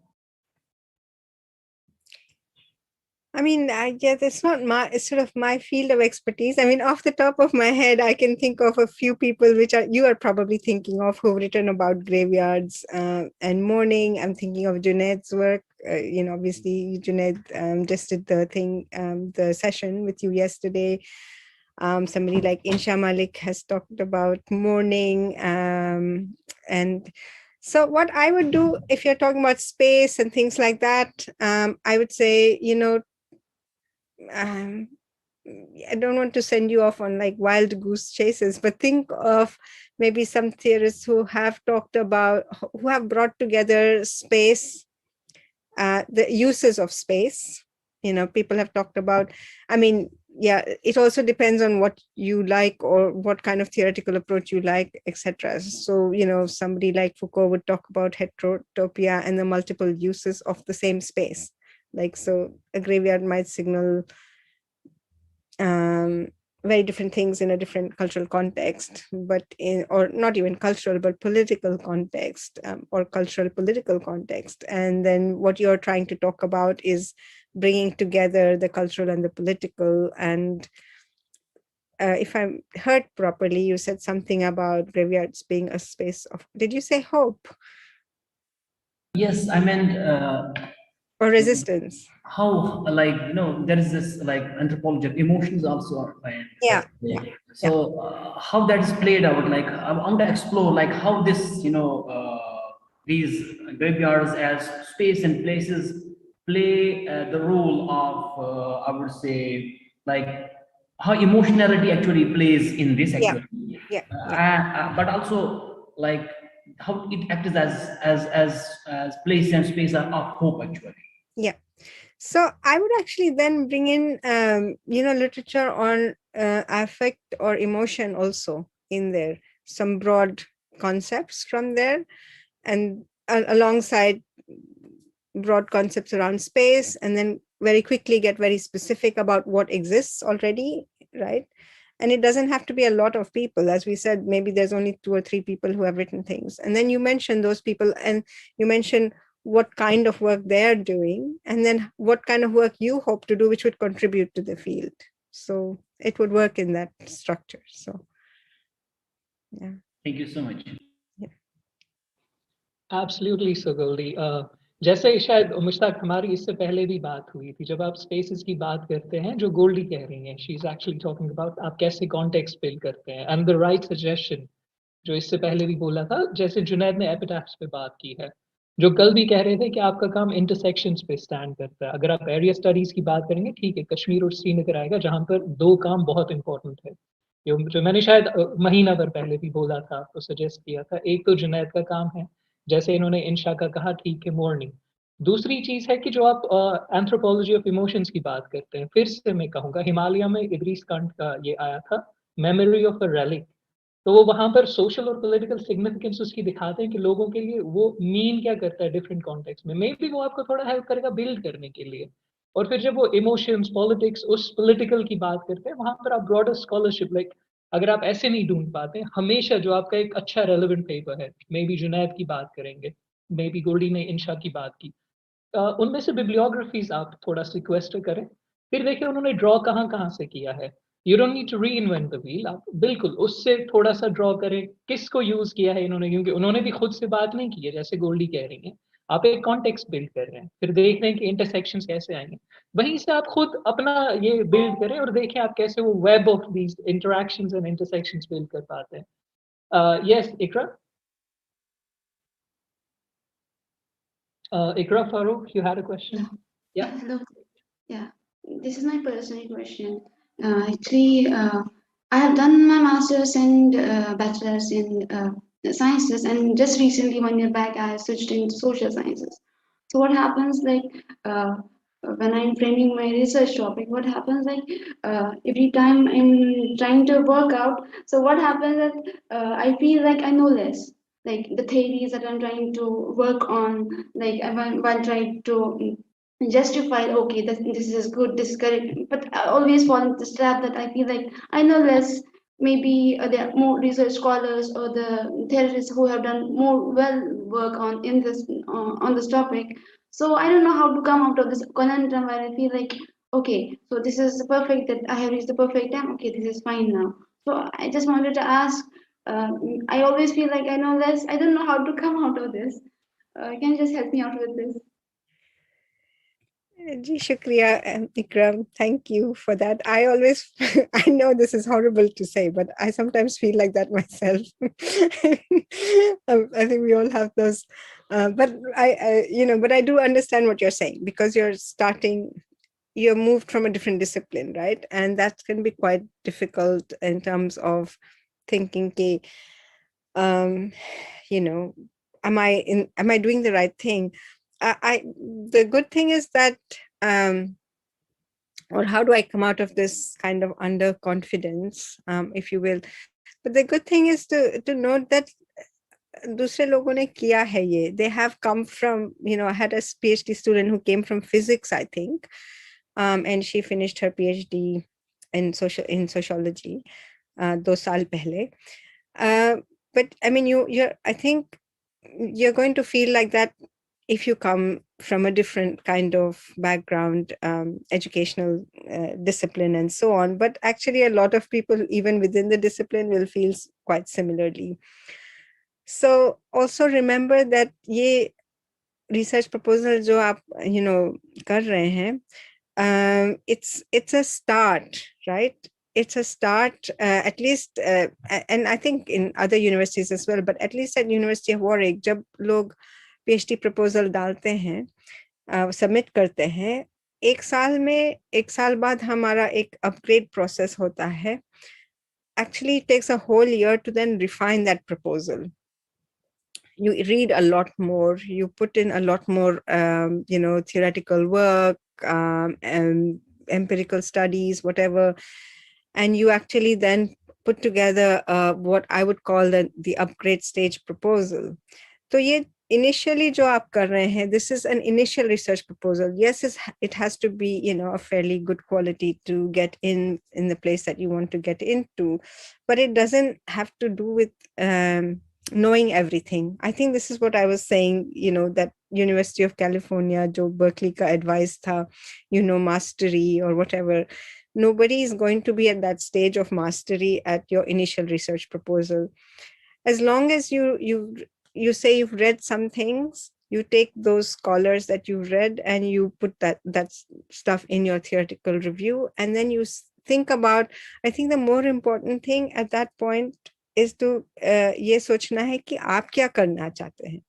I mean, I guess it's sort of my field of expertise. I mean, off the top of my head, I can think of a few people you are probably thinking of who've written about graveyards and mourning. I'm thinking of Junaid's work. Obviously, Junaid just did the session with you yesterday. Somebody like Insha Malik has talked about mourning. And so what I would do if you're talking about space and things like that, I would say, I don't want to send you off on like wild goose chases, but think of maybe some theorists who have brought together space, the uses of space. People have talked about, I mean, yeah, it also depends on what you like or what kind of theoretical approach you like, etc. So, somebody like Foucault would talk about heterotopia and the multiple uses of the same space. Like, so a graveyard might signal very different things in a different cultural context, or not even cultural, but political context, or cultural political context. And then what you're trying to talk about is bringing together the cultural and the political, and if I heard properly, you said something about graveyards being a space of, did you say hope Yes, I meant or resistance? how, like, there is this like anthropology of emotions also are fine. Yeah, Let's yeah, say. yeah, So how that is played out, like I want to explore like how this, these graveyards as space and places play the role of, I would say, like how emotionality actually plays in this yeah, actually, yeah, yeah, but also like how it acts as place and space of hope actually. yeah. So I would actually then bring in, literature on affect or emotion also in there, some broad concepts from there, and alongside broad concepts around space, and then very quickly get very specific about what exists already, right? And it doesn't have to be a lot of people. As we said, maybe there's only 2 or 3 people who have written things. And then you mention those people, and you mention what kind of work they're doing, and then what kind of work you hope to do, which would contribute to the field. So it would work in that structure. So, yeah. Thank you so much. Absolutely so Goldy जैसे शायद मुश्ताक हमारी इससे पहले भी बात हुई थी जब आप स्पेसेस की बात करते हैं जो गोल्डी कह रही हैं she is actually talking about आप कैसे कॉन्टेक्स्ट बिल्ड करते हैं एंड द राइट सजेशन जो इससे पहले भी बोला था जैसे जुनैद ने एपिटैप्स पे बात की है जो कल भी कह रहे थे कि आपका काम इंटरसेक्शंस पे स्टैंड करता है अगर आप एरिया स्टडीज की बात करेंगे ठीक है कश्मीर और श्रीनगर आएगा जहां पर दो काम बहुत इंपॉर्टेंट है जो मैंने शायद महीना भर पहले भी बोला था आपको सजेस्ट किया था एक तो जुनैद का काम है जैसे इन्होंने इंशा का कहा ठीक है मॉर्निंग दूसरी चीज है कि जो आप एंथ्रोपोलॉजी ऑफ इमोशंस की बात करते हैं फिर से मैं कहूंगा हिमालय में इदरीस कंट का ये आया था मेमोरी ऑफ अ रेलिक तो वो वहां पर सोशल और पॉलिटिकल सिग्निफिकेंस उसकी दिखाते हैं कि लोगों के लिए वो मीन क्या करता है डिफरेंट कॉन्टेक्स्ट में मे बी वो आपको थोड़ा हेल्प करेगा बिल्ड करने के लिए और फिर जब वो इमोशंस पॉलिटिक्स उस पॉलिटिकल की बात करते हैं वहां पर आप ब्रॉडर स्कॉलरशिप लाइक अगर आप ऐसे नहीं ढूंढ पाते हमेशा जो आपका एक अच्छा रेलेवेंट पेपर है मे बी जुनैद की बात करेंगे मे बी गोल्डी ने इंशा की बात की उनमें से बिब्लियोग्राफीज आप थोड़ा रिक्वेस्ट करें फिर देखिए उन्होंने ड्रॉ कहाँ कहाँ से किया है you don't need to reinvent the wheel आप बिल्कुल उससे थोड़ा सा ड्रॉ करें किसको यूज किया है इन्होंने क्योंकि उन्होंने भी खुद से बात नहीं की है जैसे गोल्डी कह रही हैं आप एक कॉन्टेक्स्ट बिल्ड कर रहे हैं फिर देख रहे हैं कि इंटरसेक्शन कैसे आएंगे वहीं से आप खुद अपना ये बिल्ड करें और देखें आप कैसे वो web of these interactions and intersections build कर पाते हैं yes Ikra Ikra Farooq, you had a question? Yeah. Hello. Yeah, this is my personal question. Actually, I have done my master's and bachelor's in sciences, and just recently, 1 year back, I switched into social sciences. So what happens like when I'm framing my research topic, what happens like every time I'm trying to work out, so what happens that I feel like I know less. Like the theories that I'm trying to work on, like while trying to justify, okay, this is good, this is correct, but I always fall into this trap that I feel like I know less. Maybe there are more research scholars or the theorists who have done more well work on this topic. So I don't know how to come out of this conundrum where I feel like, okay, so this is the perfect, that I have reached the perfect time. Okay, this is fine now. So I just wanted to ask. I always feel like I know less. I don't know how to come out of this. Can you just help me out with this? Ji, shukriya, Ikram. Thank you for that. I always, I know this is horrible to say, but I sometimes feel like that myself. I think we all have those. But but I do understand what you're saying because you're moved from a different discipline, right? And that can be quite difficult in terms of thinking, okay, am I doing the right thing? The good thing is that, or how do I come out of this kind of underconfidence, if you will? But the good thing is to note that दूसरे लोगों ने किया है ये. They have come from, I had a PhD student who came from physics, I think, and she finished her PhD in sociology 2 साल पहले. But I mean, I think you're going to feel like that if you come from a different kind of background, educational discipline and so on. But actually a lot of people even within the discipline will feel quite similarly. So also remember that ye research proposal jo aap, kar rahe hain, it's a start, right? It's a start, at least, and I think in other universities as well, but at least at University of Warwick, jab log PhD proposal डालते हैं, submit करते हैं, एक साल बाद हमारा एक upgrade process होता है. Actually it takes a whole year to then refine that proposal. You read a lot more, you put in a lot more theoretical work, and empirical studies, whatever, and you actually then put together what I would call the upgrade stage proposal. So ye initially jo aap kar rahe hain, this is an initial research proposal. Yes, it has to be a fairly good quality to get in the place that you want to get into, but it doesn't have to do with knowing everything. I think this is what I was saying, that University of California, jo Berkeley ka advice tha, mastery or whatever. Nobody is going to be at that stage of mastery at your initial research proposal. As long as you say you've read some things, you take those scholars that you've read and you put that stuff in your theoretical review, and then you think about, I think the more important thing at that point is to ye sochna hai ki aap kya karna chahte hain.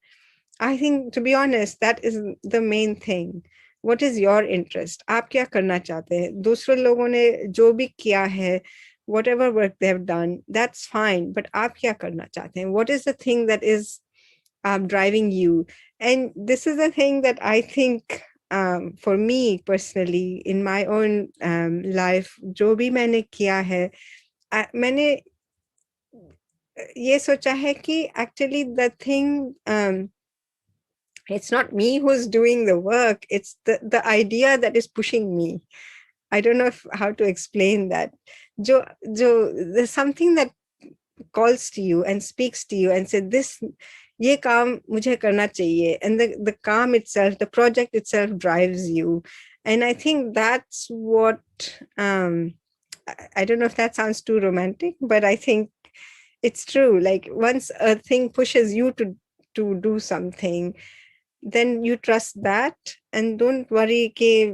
I think, to be honest, that is the main thing. What is your interest? आप क्या करना चाहते हैं? दूसरे लोगों ने जो भी किया है, whatever work they have done, that's fine. But आप क्या करना चाहते हैं? What is the thing that is driving you? And this is the thing that I think, for me personally, in my own life, जो भी मैंने किया है, मैंने ये सोचा है कि actually the thing, it's not me who's doing the work, it's the idea that is pushing me. I don't know how to explain that. There's something that calls to you and speaks to you and says, this ye kaam mujhe karna chahiye, and the kaam itself, the project itself drives you. And I think that's what, I don't know if that sounds too romantic, but I think it's true. Like once a thing pushes you to do something, then you trust that and don't worry ke,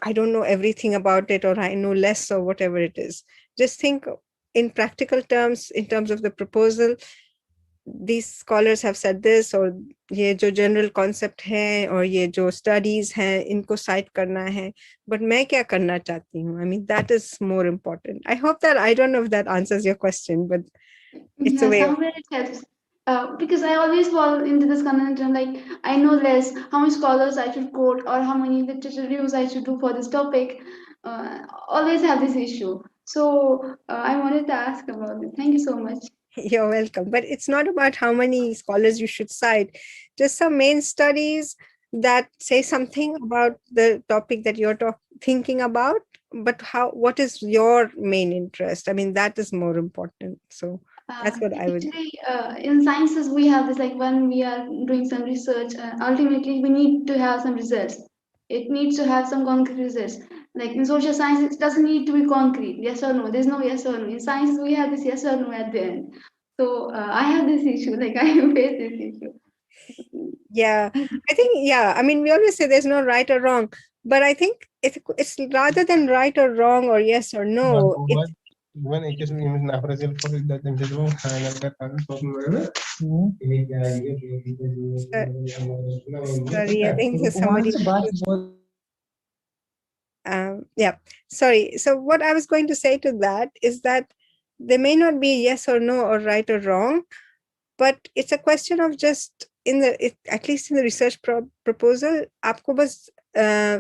I don't know everything about it, or I know less, or whatever it is. Just think in practical terms, in terms of the proposal, these scholars have said this, or ye jo general concept hai, or ye jo studies hai, inko cite karna hai, but main kya karna chahti hu. I mean, that is more important. I hope that, I don't know if that answers your question, but it's a way of, somewhere it helps. Because I always fall into this conundrum, like I know less, how many scholars I should quote or how many literature reviews I should do for this topic. Always have this issue. So I wanted to ask about it. Thank you so much. you're welcome. But it's not about how many scholars you should cite, just some main studies that say something about the topic that you're thinking about, but what is your main interest? I mean, that is more important. So that's what I would. Actually, in sciences, we have this, like when we are doing some research, ultimately we need to have some results. It needs to have some concrete results. Like in social science, it doesn't need to be concrete, yes or no. There's no yes or no. In sciences, we have this yes or no at the end. So I have this issue, like I face this issue. Yeah, I think, yeah, I mean, we always say there's no right or wrong, but I think it's rather than right or wrong or yes or no, it's, sorry, I think there's somebody. Yeah, sorry. So what I was going to say to that is that there may not be yes or no or right or wrong, but it's a question of just at least in the research proposal, aapko bas,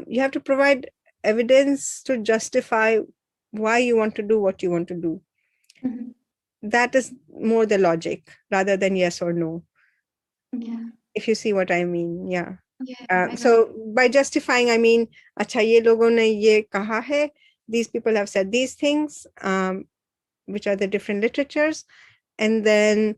you have to provide evidence to justify why you want to do what you want to do. Mhm. That is more the logic rather than yes or no. Yeah. If you see what I mean, yeah. Yeah. So by justifying, I mean, acha ye logon ne ye kaha hai, these people have said these things, which are the different literatures, and then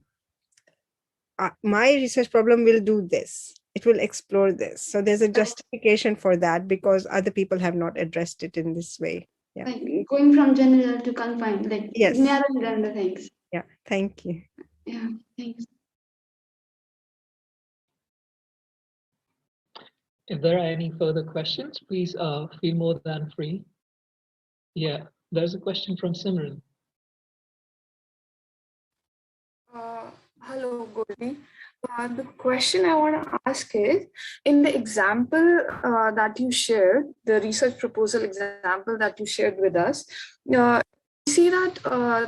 my research problem will do this. it will explore this. So there's a justification for that because other people have not addressed it in this way. Yeah. Like going from general to confined, like Yes. narrowing down the things. Yeah. Thank you. Yeah, thanks. If there are any further questions, please feel more than free. Yeah, there's a question from Simran. Hello, Goldie. The question I want to ask is, in the example that you shared, the research proposal example that you shared with us, we see that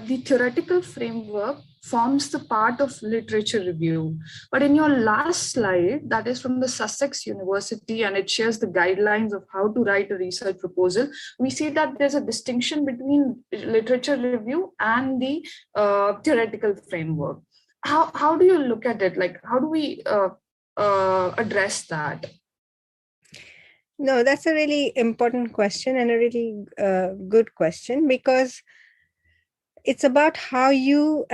the theoretical framework forms the part of literature review. But in your last slide, that is from the Sussex University, and it shares the guidelines of how to write a research proposal, we see that there's a distinction between literature review and the theoretical framework. How do you look at it? Like, how do we address that? No, that's a really important question and a really good question, because it's about how you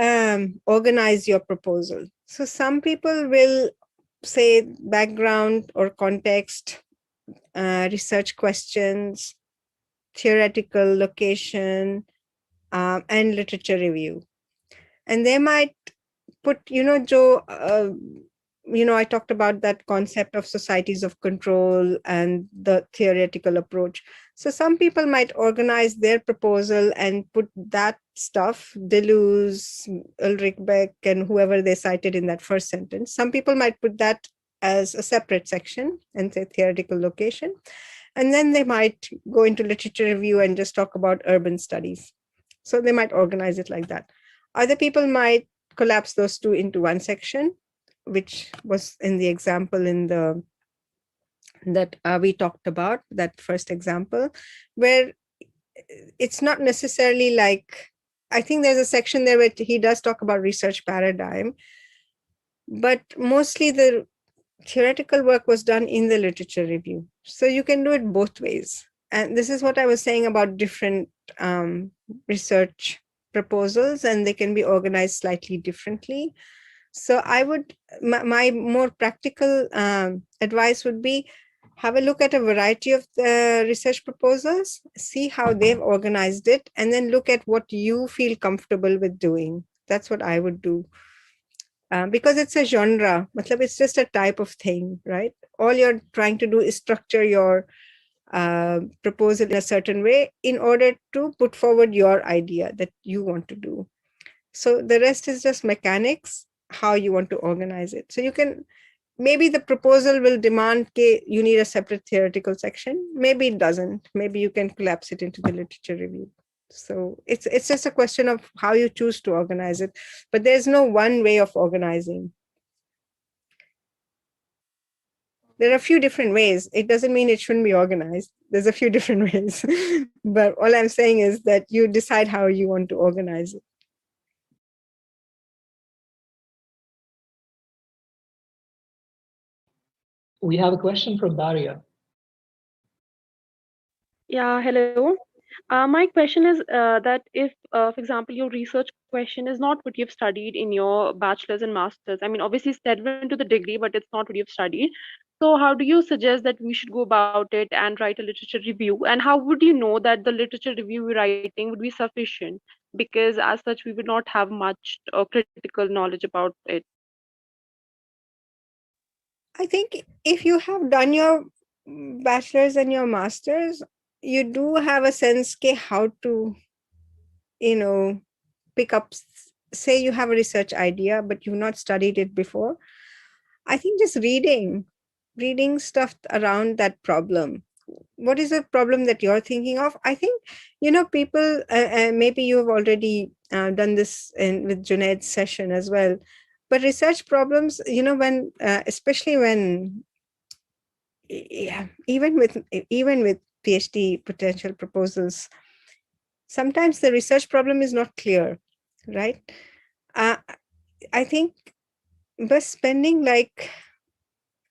organize your proposal. So some people will say background or context, research questions, theoretical location, and literature review. And they might put, Joe, I talked about that concept of societies of control and the theoretical approach. So some people might organize their proposal and put that stuff, Deleuze, Ulrich Beck, and whoever they cited in that first sentence. Some people might put that as a separate section and say theoretical location. And then they might go into literature review and just talk about urban studies. So they might organize it like that. Other people might collapse those two into one section, which was in the example that we talked about, that first example, where it's not necessarily like, I think there's a section there where he does talk about research paradigm, but mostly the theoretical work was done in the literature review. So you can do it both ways. And this is what I was saying about different research proposals, and they can be organized slightly differently. So I would, my more practical advice would be, have a look at a variety of the research proposals, see how they've organized it, and then look at what you feel comfortable with doing. That's what I would do. Because it's a genre, it's just a type of thing, right? All you're trying to do is structure your proposal in a certain way in order to put forward your idea that you want to do. So the rest is just mechanics, how you want to organize it. So you can, maybe the proposal will demand you need a separate theoretical section. Maybe it doesn't. Maybe you can collapse it into the literature review. So it's just a question of how you choose to organize it. But there's no one way of organizing. There are a few different ways. It doesn't mean it shouldn't be organized. There's a few different ways. But all I'm saying is that you decide how you want to organize it. We have a question from Daria. Yeah, hello. My question is that if, for example, your research question is not what you've studied in your bachelor's and master's, I mean, obviously it's relevant to the degree, but it's not what you've studied. So how do you suggest that we should go about it and write a literature review? And how would you know that the literature review we're writing would be sufficient? Because as such, we would not have much critical knowledge about it. I think if you have done your bachelor's and your master's, you do have a sense how to, pick up, say you have a research idea, but you've not studied it before. I think just reading stuff around that problem. What is the problem that you're thinking of? I think, people, maybe you have already done this with Junaid's session as well. But research problems, when, especially when, even with PhD potential proposals, sometimes the research problem is not clear, right? I think by spending like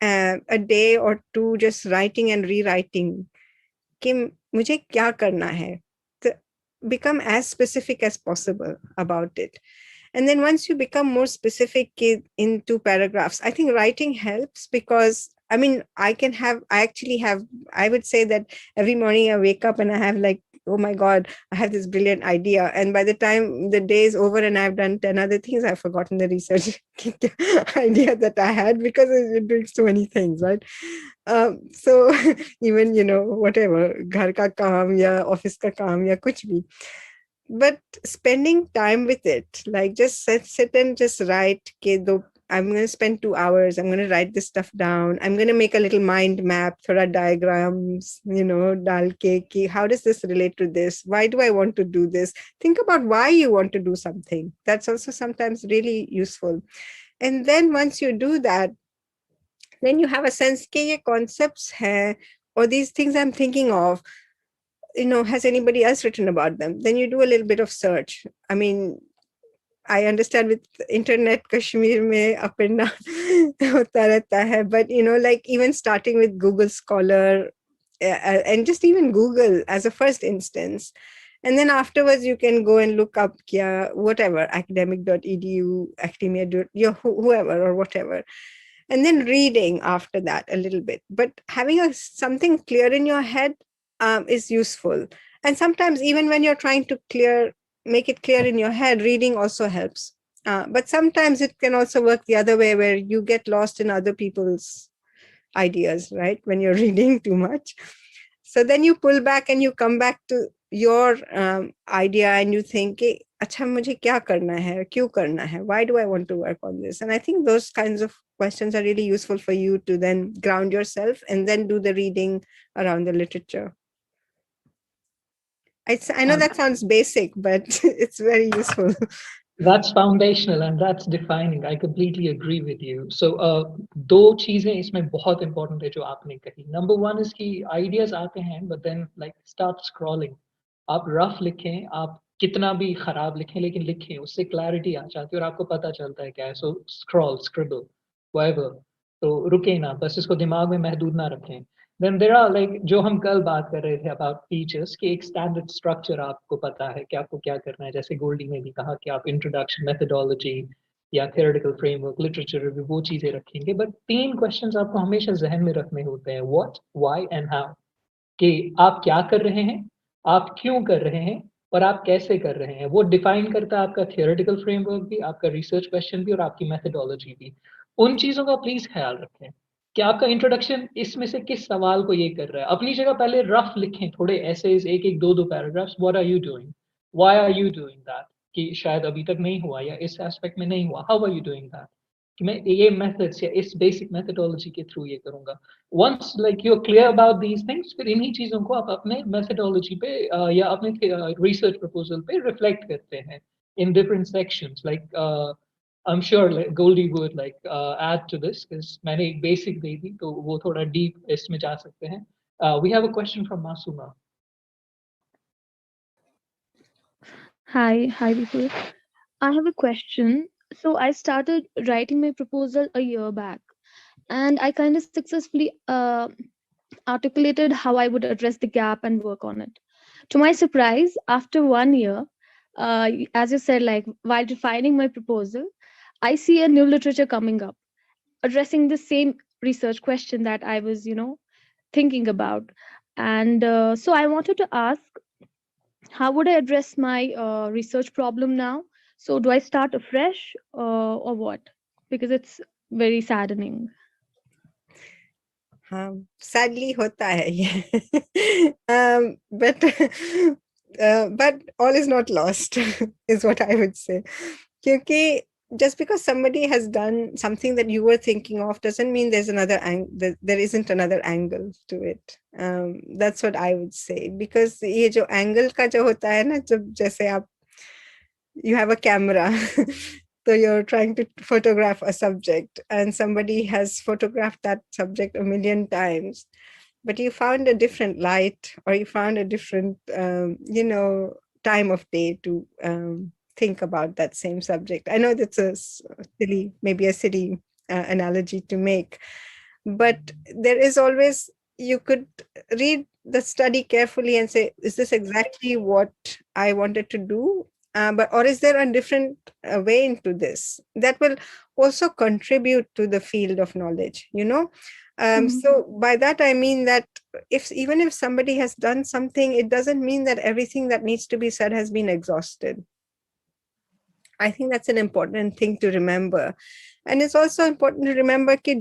a day or two just writing and rewriting, कि मुझे क्या करना है, to become as specific as possible about it. And then once you become more specific in 2 paragraphs, I think writing helps, because I mean, I actually have, I would say that every morning I wake up and I have like, oh my God, I have this brilliant idea. And by the time the day is over and I've done 10 other things, I've forgotten the research idea that I had, because I'm doing so many things, right? So even, whatever, ghar ka kaam ya office ka kaam ya kuch bhi. But spending time with it, like just sit and just write, I'm going to spend 2 hours, I'm going to write this stuff down, I'm going to make a little mind map, thoda diagrams, dal ke ki, how does this relate to this? Why do I want to do this? Think about why you want to do something. That's also sometimes really useful. And then once you do that, then you have a sense ke ye concepts hai, or these things I'm thinking of, has anybody else written about them? Then you do a little bit of search. I mean, I understand with internet, Kashmir mein up and down hota rehta hai, but like even starting with Google Scholar, and just even Google as a first instance. And then afterwards, you can go and look up whatever, academic.edu, academia, whoever or whatever. And then reading after that a little bit. But having something clear in your head is useful. And sometimes even when you're trying to make it clear in your head, reading also helps. But sometimes it can also work the other way, where you get lost in other people's ideas, right? When you're reading too much. So then you pull back and you come back to your idea and you think, acha mujhe kya karna hai, kyun karna hai, why do I want to work on this? And I think those kinds of questions are really useful for you to then ground yourself and then do the reading around the literature. I know that sounds basic, but it's very useful. That's foundational and that's defining. I completely agree with you. So दो चीजें इसमें बहुत important है जो आपने कही. Number one is कि ideas आते हैं, but then like start scrolling. आप rough लिखें, आप कितना भी खराब लिखें, लेकिन लिखें, उससे clarity आ जाती है और आपको पता चलता है क्या है. So scroll, scribble, whatever. तो रुके ना, बस इसको दिमाग में महदूद ना रखें. Then there are like जो हम कल बात कर रहे थे about teachers कि एक standard structure आपको पता है कि आपको क्या करना है. जैसे गोल्डी ने भी कहा कि आप introduction, methodology या theoretical framework, literature review वो चीजें रखेंगे. But 3 questions आपको हमेशा जहन में रखने होते हैं. What, why and how. कि आप क्या कर रहे हैं, आप क्यों कर रहे हैं और आप कैसे कर रहे हैं. वो डिफाइन करता है आपका थियोरेटिकल फ्रेमवर्क भी, आपका रिसर्च क्वेश्चन भी और आपकी मेथोडोलॉजी भी. उन चीजों का प्लीज ख्याल रखें कि आपका इंट्रोडक्शन इसमें से किस सवाल को ये कर रहा है. अपनी जगह पहले रफ लिखें, थोड़े एसेज, एक एक दो paragraphs. What are you doing, why are you doing that, कि शायद अभी तक नहीं हुआ या इस एस्पेक्ट में नहीं हुआ. How are you doing that, कि मैं ये मेथड्स या इस बेसिक मेथोडोलॉजी के थ्रू ये करूंगा. Once like you're clear about these things, फिर इन्हीं चीजों को आप अपने methodology पे या अपने research proposal पे reflect करते हैं in different sections. Like I'm sure like, Goldie would like add to this because मैंने एक basic दे दी, तो वो थोड़ा deep इसमें जा सकते हैं. We have a question from Masuma. Hi, people. I have a question. So I started writing my proposal a year back, and I kind of successfully articulated how I would address the gap and work on it. To my surprise, after 1 year, as you said, like while defining my proposal, I see a new literature coming up, addressing the same research question that I was, thinking about. And so I wanted to ask, how would I address my research problem now? So do I start afresh or what? Because it's very saddening. Sadly hota hai ye. But all is not lost is what I would say. Kyunki just because somebody has done something that you were thinking of doesn't mean there's there isn't another angle to it. That's what I would say, because ye jo angle ka jo hota hai na, jab jaise aap you have a camera so you're trying to photograph a subject and somebody has photographed that subject a million times, but you found a different light or you found a different time of day to think about that same subject. I know that's maybe a silly analogy to make, but there is always, you could read the study carefully and say, is this exactly what I wanted to do? or is there a different way into this that will also contribute to the field of knowledge, you know? So by that I mean that even if somebody has done something, it doesn't mean that everything that needs to be said has been exhausted. I think that's an important thing to remember. And it's also important to remember कि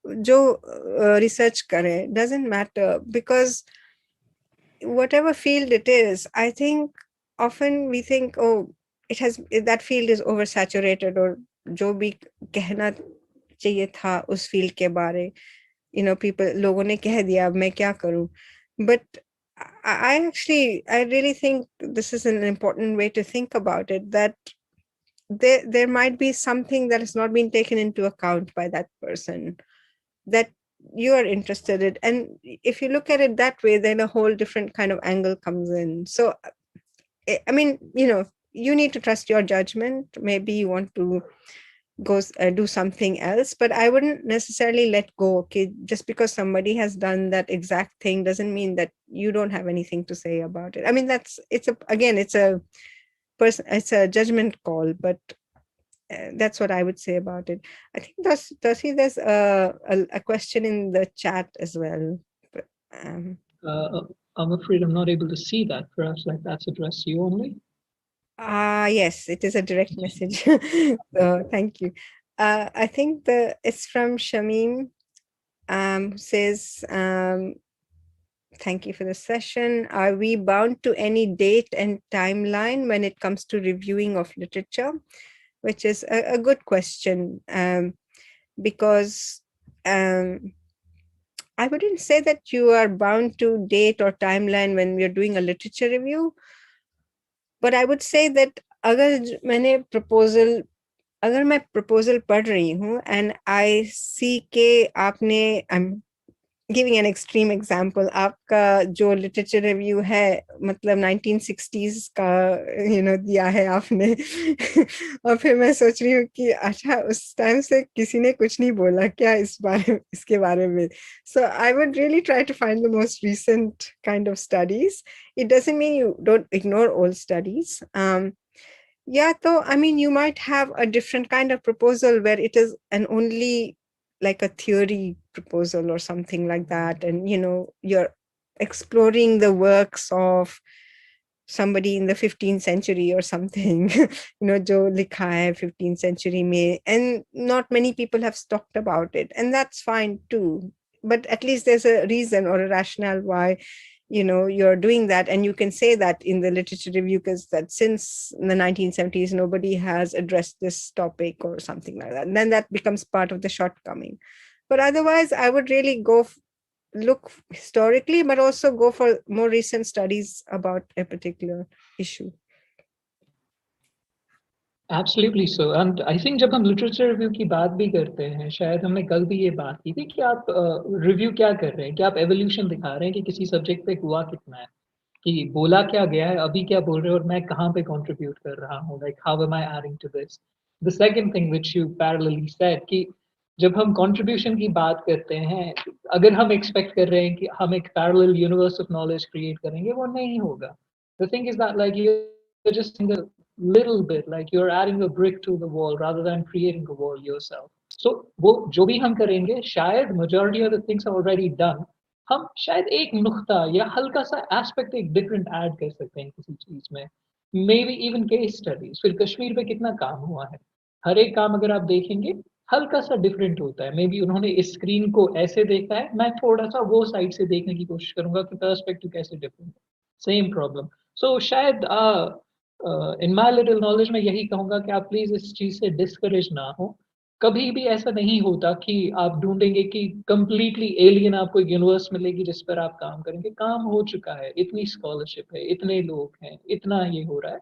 जो research करे doesn't matter, because whatever field it is, I think often we think, oh, that field is oversaturated, or जो भी कहना चाहिए था उस field के बारे, you know, लोगों ने कह दिया, अब मैं क्या करूं? But I really think this is an important way to think about it, that there might be something that has not been taken into account by that person that you are interested in. And if you look at it that way, then a whole different kind of angle comes in. So, I mean, you know, you need to trust your judgment. Maybe you want to go do something else, but I wouldn't necessarily let go. Okay, just because somebody has done that exact thing doesn't mean that you don't have anything to say about it. I mean, it's a judgment call, but that's what I would say about it. I think there's a question in the chat as well. But, I'm afraid I'm not able to see that. Perhaps like that's addressed to you only. Yes, it is a direct message. So thank you. I think it's from Shamim. Says, thank you for the session. Are we bound to any date and timeline when it comes to reviewing of literature? Which is a good question, because I wouldn't say that you are bound to date or timeline when we're doing a literature review, but I would say that अगर मैं proposal पढ़ रही हूँ and I see के आपने, I'm giving an extreme example, आपका जो literature review है मतलब 1960s का दिया है आपने और फिर मैं सोच रही हूँ कि अच्छा उस टाइम से किसी ने कुछ नहीं बोला क्या इसके बारे में. So I would really try to find the most recent kind of studies. It doesn't mean you don't ignore old studies. Yeah, though, I mean, you might have a different kind of proposal where it is an only like a theory proposal or something like that. And, you're exploring the works of somebody in the 15th century or something, jo likha hai 15th century mein, and not many people have talked about it. And that's fine too. But at least there's a reason or a rationale why you're doing that, and you can say that in the literature review, because that since the 1970s nobody has addressed this topic or something like that, and then that becomes part of the shortcoming. But otherwise I would really look historically, but also go for more recent studies about a particular issue. Absolutely so. And I think जब हम literature review की बात भी करते हैं, शायद हमने कल भी ये बात की थी कि आप review क्या कर रहे हैं, कि आप evolution दिखा रहे हैं कि किसी subject पे हुआ कितना है, कि बोला क्या गया है, अभी क्या बोल रहे हो और मैं कहाँ पे contribute कर रहा हूँ, like how am I adding to this. The second thing which you parallelly said कि जब हम contribution की बात करते हैं, अगर हम expect कर रहे हैं कि हम एक parallel universe of knowledge create करेंगे, वो नहीं होगा. The thing is that like you're just in the little bit, like you're adding a brick to the wall rather than creating a wall yourself. So वो जो भी हम करेंगे, शायद majority of the things are already done. हम शायद एक नुक्ता या हल्का सा एस्पेक्ट एक डिफरेंट ऐड कर सकते हैं किसी चीज में. May be even case studies. फिर कश्मीर पे कितना काम हुआ है, हर एक काम अगर आप देखेंगे हल्का सा डिफरेंट होता है. मे बी उन्होंने इस स्क्रीन को ऐसे देखा है, मैं थोड़ा सा वो साइड से देखने की कोशिश करूंगा कि पर्सपेक्टिव कैसे डिफरेंट है. Same problem. सो शायद इन माई लिटिल नॉलेज में यही कहूंगा कि आप प्लीज इस चीज से डिस्करेज ना हो. कभी भी ऐसा नहीं होता कि आप ढूंढेंगे कि कंप्लीटली एलियन आपको एक यूनिवर्स मिलेगी जिस पर आप काम करेंगे. काम हो चुका है, इतनी स्कॉलरशिप है, इतने लोग हैं, इतना ये हो रहा है.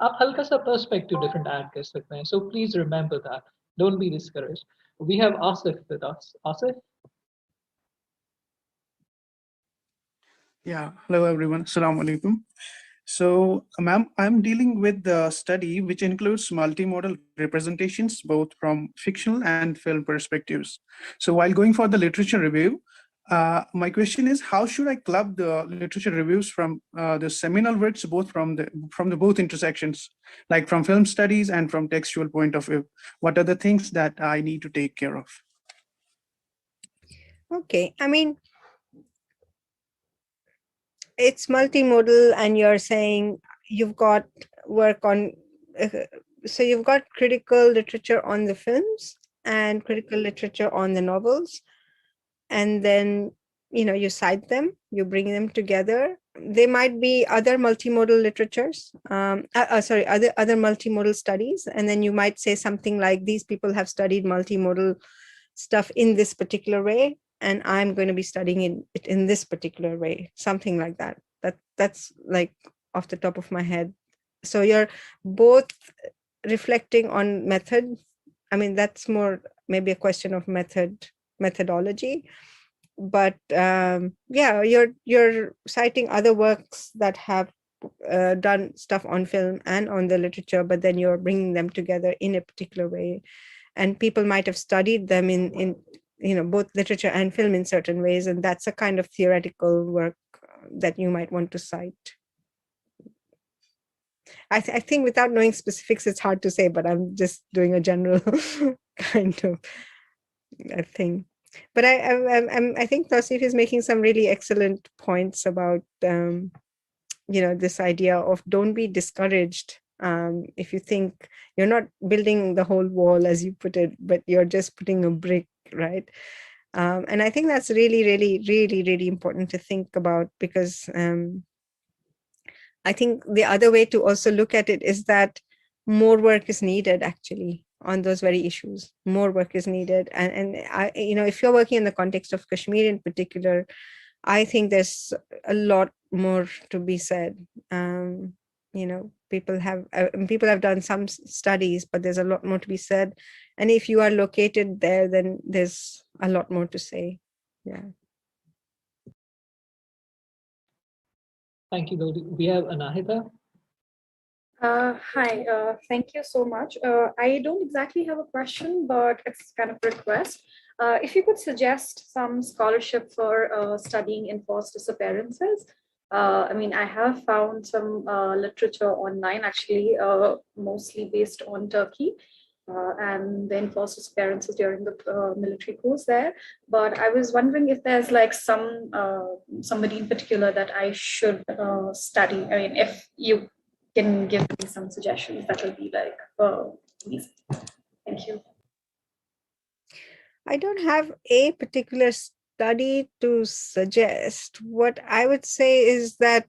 आप हल्का सा पर्सपेक्टिव डिफरेंट ऐड कर सकते हैं. So please remember that. Don't be discourage. We have Asif with us. Asif. Yeah, hello everyone. Assalamu alaikum. So, ma'am, I'm dealing with the study which includes multimodal representations, both from fictional and film perspectives. So, while going for the literature review, My question is, how should I club the literature reviews from the seminal works, both from the both intersections, like from film studies and from textual point of view? What are the things that I need to take care of? Okay, I mean, it's multimodal, and you're saying you've got work on, so you've got critical literature on the films and critical literature on the novels, and then you cite them, you bring them together. There might be other multimodal literatures, sorry, other multimodal studies, and then you might say something like, these people have studied multimodal stuff in this particular way, and I'm going to be studying it in this particular way, something like that. That's like off the top of my head. So you're both reflecting on method. I mean, that's more maybe a question of methodology, but yeah, you're citing other works that have done stuff on film and on the literature, but then you're bringing them together in a particular way, and people might have studied them in both literature and film in certain ways, and that's a kind of theoretical work that you might want to cite. I think without knowing specifics, it's hard to say, but I'm just doing a general kind of thing. But I think Tausif is making some really excellent points about this idea of don't be discouraged if you think you're not building the whole wall, as you put it, but you're just putting a brick, right? And I think that's really, really, really, really important to think about, because I think the other way to also look at it is that more work is needed actually on those very issues. More work is needed. And I, if you're working in the context of Kashmir in particular, I think there's a lot more to be said. People have done some studies, but there's a lot more to be said. And if you are located there, then there's a lot more to say. Yeah. Thank you, Goldie. We have Anahita. Hi, thank you so much. I don't exactly have a question, but it's kind of a request. If you could suggest some scholarship for studying enforced disappearances. I mean, I have found some literature online, actually, mostly based on Turkey and the enforced disappearances during the military coups there. But I was wondering if there's like somebody in particular that I should study. I mean, if you can give me some suggestions, that would be like easy. Thank you. I don't have a particular study to suggest. What I would say is that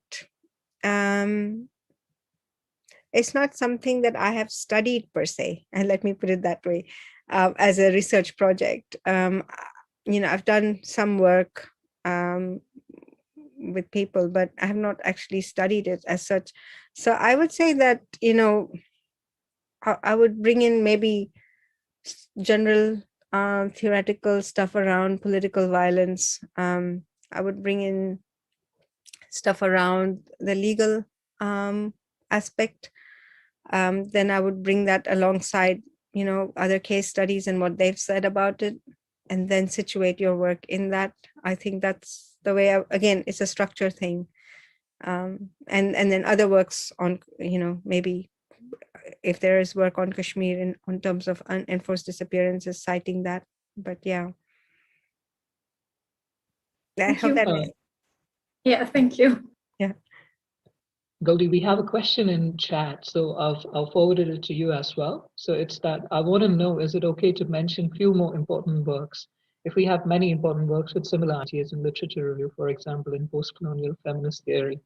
it's not something that I have studied per se, and let me put it that way, as a research project. I've done some work with people, but I have not actually studied it as such. So I would say that, I would bring in maybe general theoretical stuff around political violence. I would bring in stuff around the legal aspect. Then I would bring that alongside, other case studies and what they've said about it, and then situate your work in that. I think that's the way, again, it's a structure thing. And then other works on, maybe if there is work on Kashmir in terms of unenforced disappearances, citing that. But yeah. I hope that yeah, thank you. Yeah. Goldie, we have a question in chat, so I'll forward it to you as well. So it's that I want to know, is it okay to mention few more important works? If we have many important works with similarities in literature review, for example, in post-colonial feminist theory.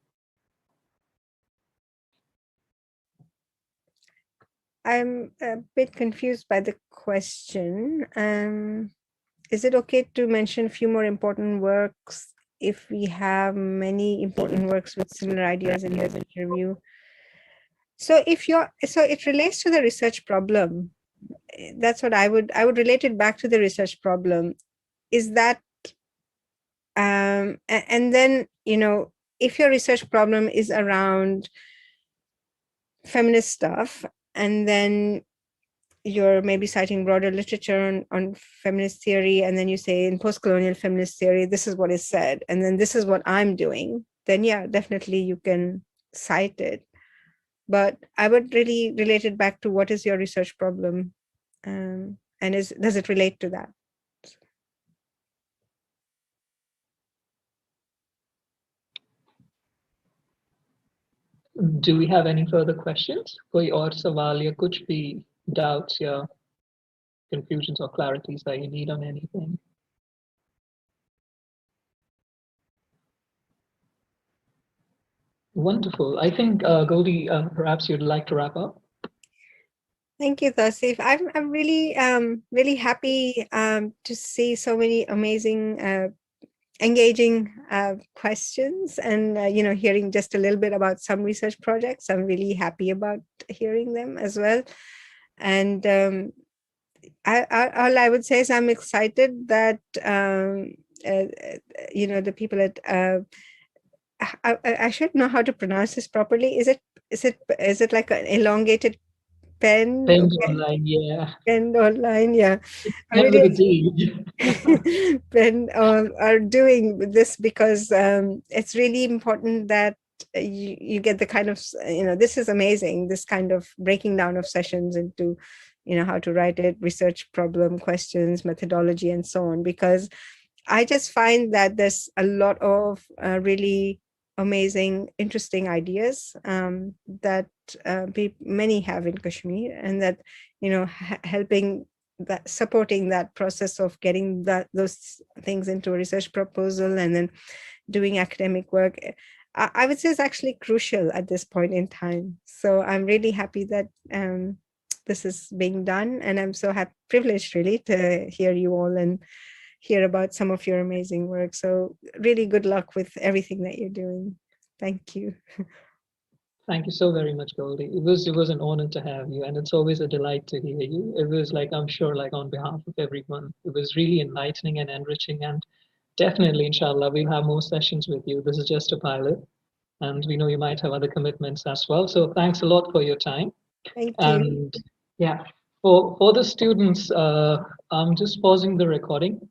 I'm a bit confused by the question. Is it okay to mention a few more important works if we have many important works with similar ideas in review? So it relates to the research problem. That's what I would relate it back to the research problem. Is that, and then, if your research problem is around feminist stuff, and then you're maybe citing broader literature on feminist theory, and then you say in post-colonial feminist theory, this is what is said, and then this is what I'm doing, then yeah, definitely you can cite it. But I would really relate it back to what is your research problem, and does it relate to that? Do we have any further questions? कोई और सवाल या कुछ भी doubts या confusions or clarities that you need on anything? Wonderful. I think, Goldie, perhaps you'd like to wrap up. Thank you, Tausif. I'm really really happy to see so many amazing engaging questions, and hearing just a little bit about some research projects. I'm really happy about hearing them as well. And all I would say is I'm excited that the people at I should know how to pronounce this properly. Is it like an elongated pen? Pens online, yeah. Pen online, yeah. Pen with a D. Pen are doing this because it's really important that you get the kind of, this is amazing, this kind of breaking down of sessions into, how to write it, research problem, questions, methodology, and so on, because I just find that there's a lot of really amazing, interesting ideas that many have in Kashmir, and that helping that, supporting that process of getting those things into a research proposal and then doing academic work, I would say is actually crucial at this point in time. So I'm really happy that this is being done, and I'm so privileged really to hear you all and hear about some of your amazing work. So really good luck with everything that you're doing. Thank you. Thank you so very much, Goldie. It was an honor to have you, and it's always a delight to hear you. It was like, I'm sure, like on behalf of everyone, it was really enlightening and enriching, and definitely, inshallah, we'll have more sessions with you. This is just a pilot, and we know you might have other commitments as well. So thanks a lot for your time. Thank you. And yeah, for the students, I'm just pausing the recording.